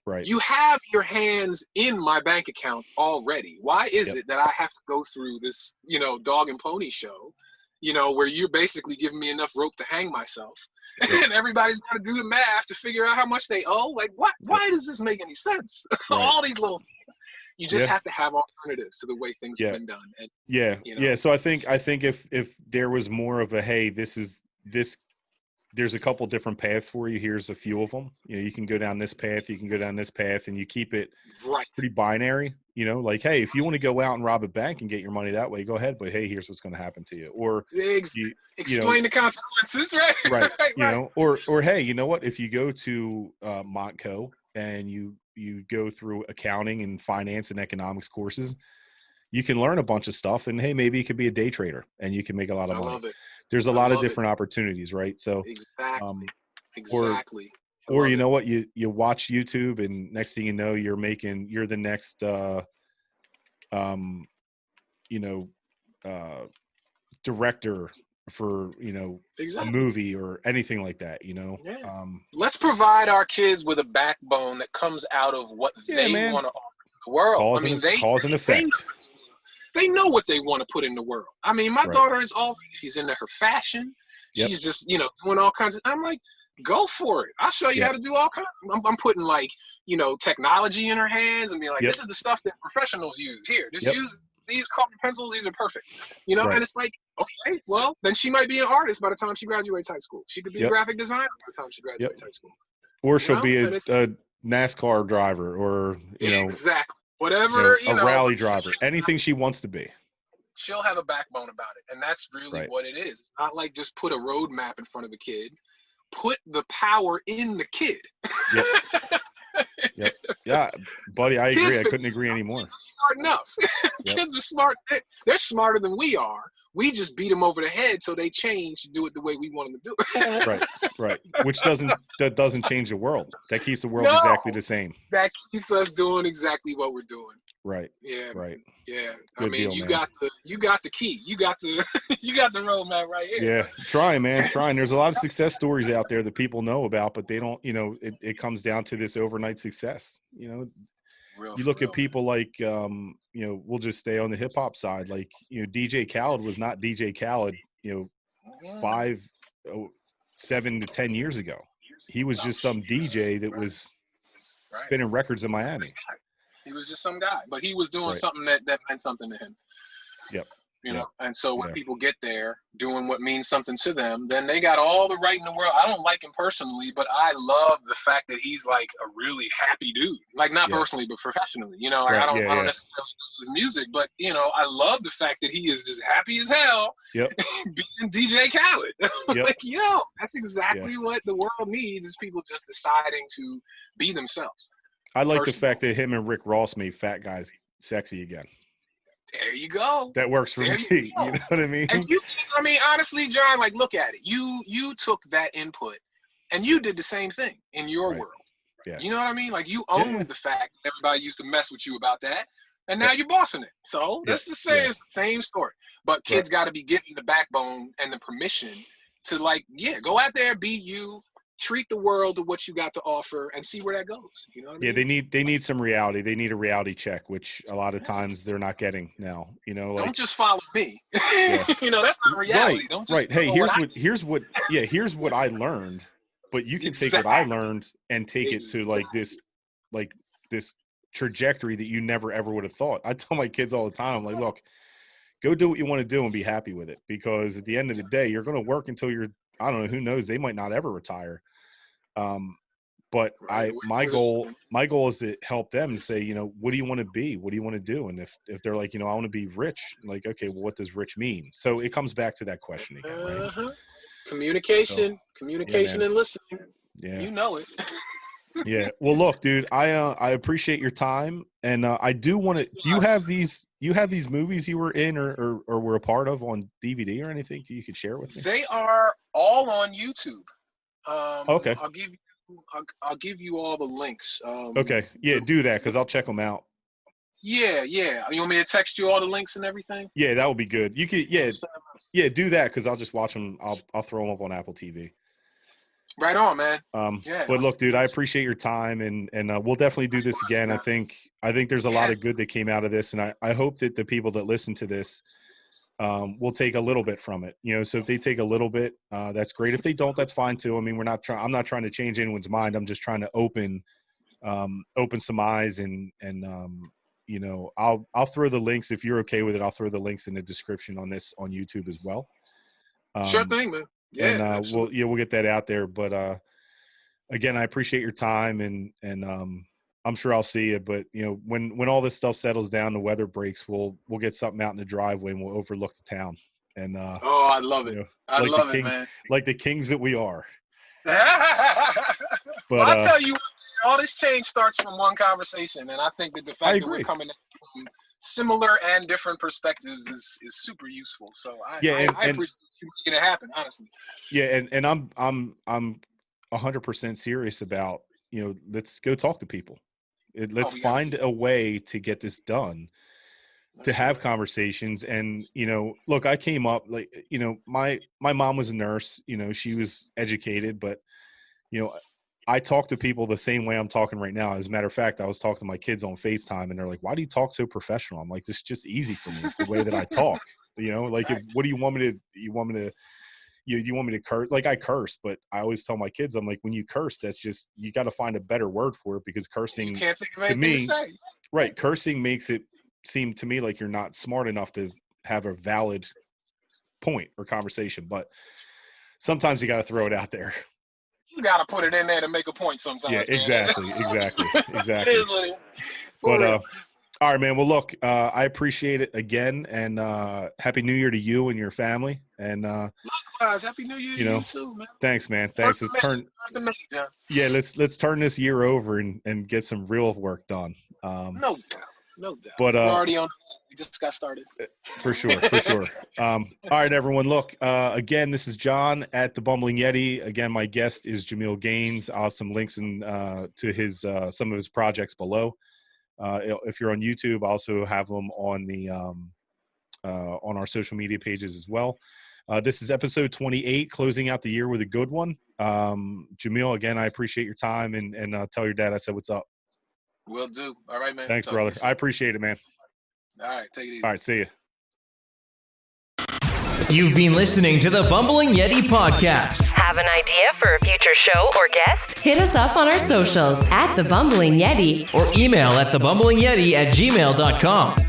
Right. You have your hands in my bank account already. Why is it that I have to go through this, dog and pony show, where you're basically giving me enough rope to hang myself, and everybody's got to do the math to figure out how much they owe? Like, what? Why does this make any sense? All these little things. You just have to have alternatives to the way things have been done. And, So I think if there was more of a, hey, there's a couple different paths for you. Here's a few of them. You can go down this path, you can go down this path, and you keep it pretty binary. Like, hey, if you want to go out and rob a bank and get your money that way, go ahead. But hey, here's what's going to happen to you. Or explain the consequences, right? Right. Or hey, you know what? If you go to Montco and you go through accounting and finance and economics courses, you can learn a bunch of stuff, and hey, maybe you could be a day trader and you can make a lot of money. Love it. There's a lot of different opportunities, right? So exactly. Or you know what, you watch YouTube, and next thing you know, you're the next director for a movie or anything like that. Let's provide our kids with a backbone that comes out of what they want to offer to the world. Cause and effect. They know what they want to put in the world. I mean, my daughter is she's into her fashion. She's just, doing all kinds of, I'm like, go for it. I'll show you how to do all kinds. I'm putting like, technology in her hands and be like, this is the stuff that professionals use. Here, just use these colored pencils. These are perfect. And it's like, okay, well, then she might be an artist by the time she graduates high school. She could be a graphic designer by the time she graduates high school. Or she'll be a NASCAR driver, or, exactly. Whatever, a rally driver, anything she wants to be. She'll have a backbone about it. And that's really what it is. It's not like just put a roadmap in front of a kid. Put the power in the kid. Yep. Yeah, buddy, I agree. I couldn't agree anymore. Smart enough. Kids are smart. They're smarter than we are. We just beat them over the head so they change to do it the way we want them to do it. Right. Which doesn't change the world. That keeps the world No, exactly the same. that keeps us doing exactly what we're doing. Right. Yeah. Right. Yeah. Good deal, you man. got the key. You got the roadmap right here. Yeah. Trying, man. Trying. There's a lot of success stories out there that people know about, but they don't, it comes down to this overnight success. You look at people like, we'll just stay on the hip hop side. Like, DJ Khaled was not DJ Khaled, 7 to 10 years ago. He was just some DJ that was spinning records in Miami. He was just some guy, but he was doing something that meant something to him. Yep. And so when people get there doing what means something to them, then they got all the right in the world. I don't like him personally, but I love the fact that he's like a really happy dude. Like not personally, but professionally. I don't necessarily know his music, but I love the fact that he is just happy as hell being DJ Khaled. Like, that's exactly what the world needs, is people just deciding to be themselves. I like the fact that him and Rick Ross made fat guys sexy again. There you go. That works for me. You know what I mean? And honestly, John, like, look at it. You took that input and you did the same thing in your world. Yeah. You know what I mean? Like, you owned the fact that everybody used to mess with you about that, and now you're bossing it. So let's just say it's the same story. But kids got to be given the backbone and the permission to, go out there, be you. Treat the world to what you got to offer and see where that goes. You know what I mean? They need some reality. They need a reality check, which a lot of times they're not getting now. Don't just follow me. That's not reality. Right. Don't just Hey, here's what I learned. But you can take what I learned and take it to this trajectory that you never ever would have thought. I tell my kids all the time, like, look, go do what you want to do and be happy with it, because at the end of the day, you're going to work until you're, I don't know, who knows, they might not ever retire. But my goal is to help them to say, what do you want to be? What do you want to do? And if they're like, I want to be rich, like, okay, well, what does rich mean? So it comes back to that question again, right? Communication and listening. Yeah. You know it. Yeah. Well, look, dude, I appreciate your time. And I do want to, do you have these movies you were in or were a part of on DVD or anything you could share with me? They are all on YouTube. Okay. I'll give you all the links. Okay. Yeah, do that, because I'll check them out. Yeah. You want me to text you all the links and everything? Yeah, that would be good. You could, yeah, do that, because I'll just watch them. I'll throw them up on Apple TV. Right on, man. But look, dude, I appreciate your time, and we'll definitely do this again. I think there's a lot of good that came out of this, and I hope that the people that listen to this will take a little bit from it. So if they take a little bit, that's great. If they don't, that's fine too. I mean, I'm not trying to change anyone's mind. I'm just trying to open some eyes, and I'll throw the links, if you're okay with it. I'll throw the links in the description on this on YouTube as well. Sure thing, man. Yeah, and we'll get that out there. But again, I appreciate your time, and I'm sure I'll see you. But when all this stuff settles down, the weather breaks, we'll get something out in the driveway and we'll overlook the town. And I love it. I love it, man. Like the kings that we are. But I'll tell you, all this change starts from one conversation, and I think that the fact that we're coming from similar and different perspectives is super useful. So I appreciate you making it happen, honestly. Yeah, and I'm 100% serious about, let's go talk to people. Let's find a way to get this done, to have conversations. And look, I came up my mom was a nurse. She was educated, but I talk to people the same way I'm talking right now. As a matter of fact, I was talking to my kids on FaceTime, and they're like, why do you talk so professional? I'm like, this is just easy for me. It's the way that I talk. What do you want me to? You want me to curse? Like, I curse, but I always tell my kids, I'm like, when you curse, that's just, you got to find a better word for it, because cursing, you can't think of anything to say. Right, cursing makes it seem to me like you're not smart enough to have a valid point or conversation. But sometimes you got to throw it out there. You got to put it in there to make a point sometimes. Yeah, exactly. It is what it is. All right, man. Well, look, I appreciate it again, and Happy New Year to you and your family. And Likewise, Happy New Year to you too, man. Thanks, man. Thanks. Let's turn this year over and get some real work done. No doubt. But we're already on. We just got started. For sure. All right, everyone. Look, again, this is John at the Bumbling Yeti. Again, my guest is Jamil Gaines. I'll have some links to his some of his projects below. If you're on YouTube, I also have them on the on our social media pages as well. This is episode 28, closing out the year with a good one. Jamil, again, I appreciate your time, and tell your dad I said what's up. Will do. All right, man. Thanks, brother. I appreciate it, man. All right, take it easy. All right, see you. You've been listening to the Bumbling Yeti podcast. Have an idea for a future show or guest? Hit us up on our socials at The Bumbling Yeti or email at thebumblingYeti@gmail.com.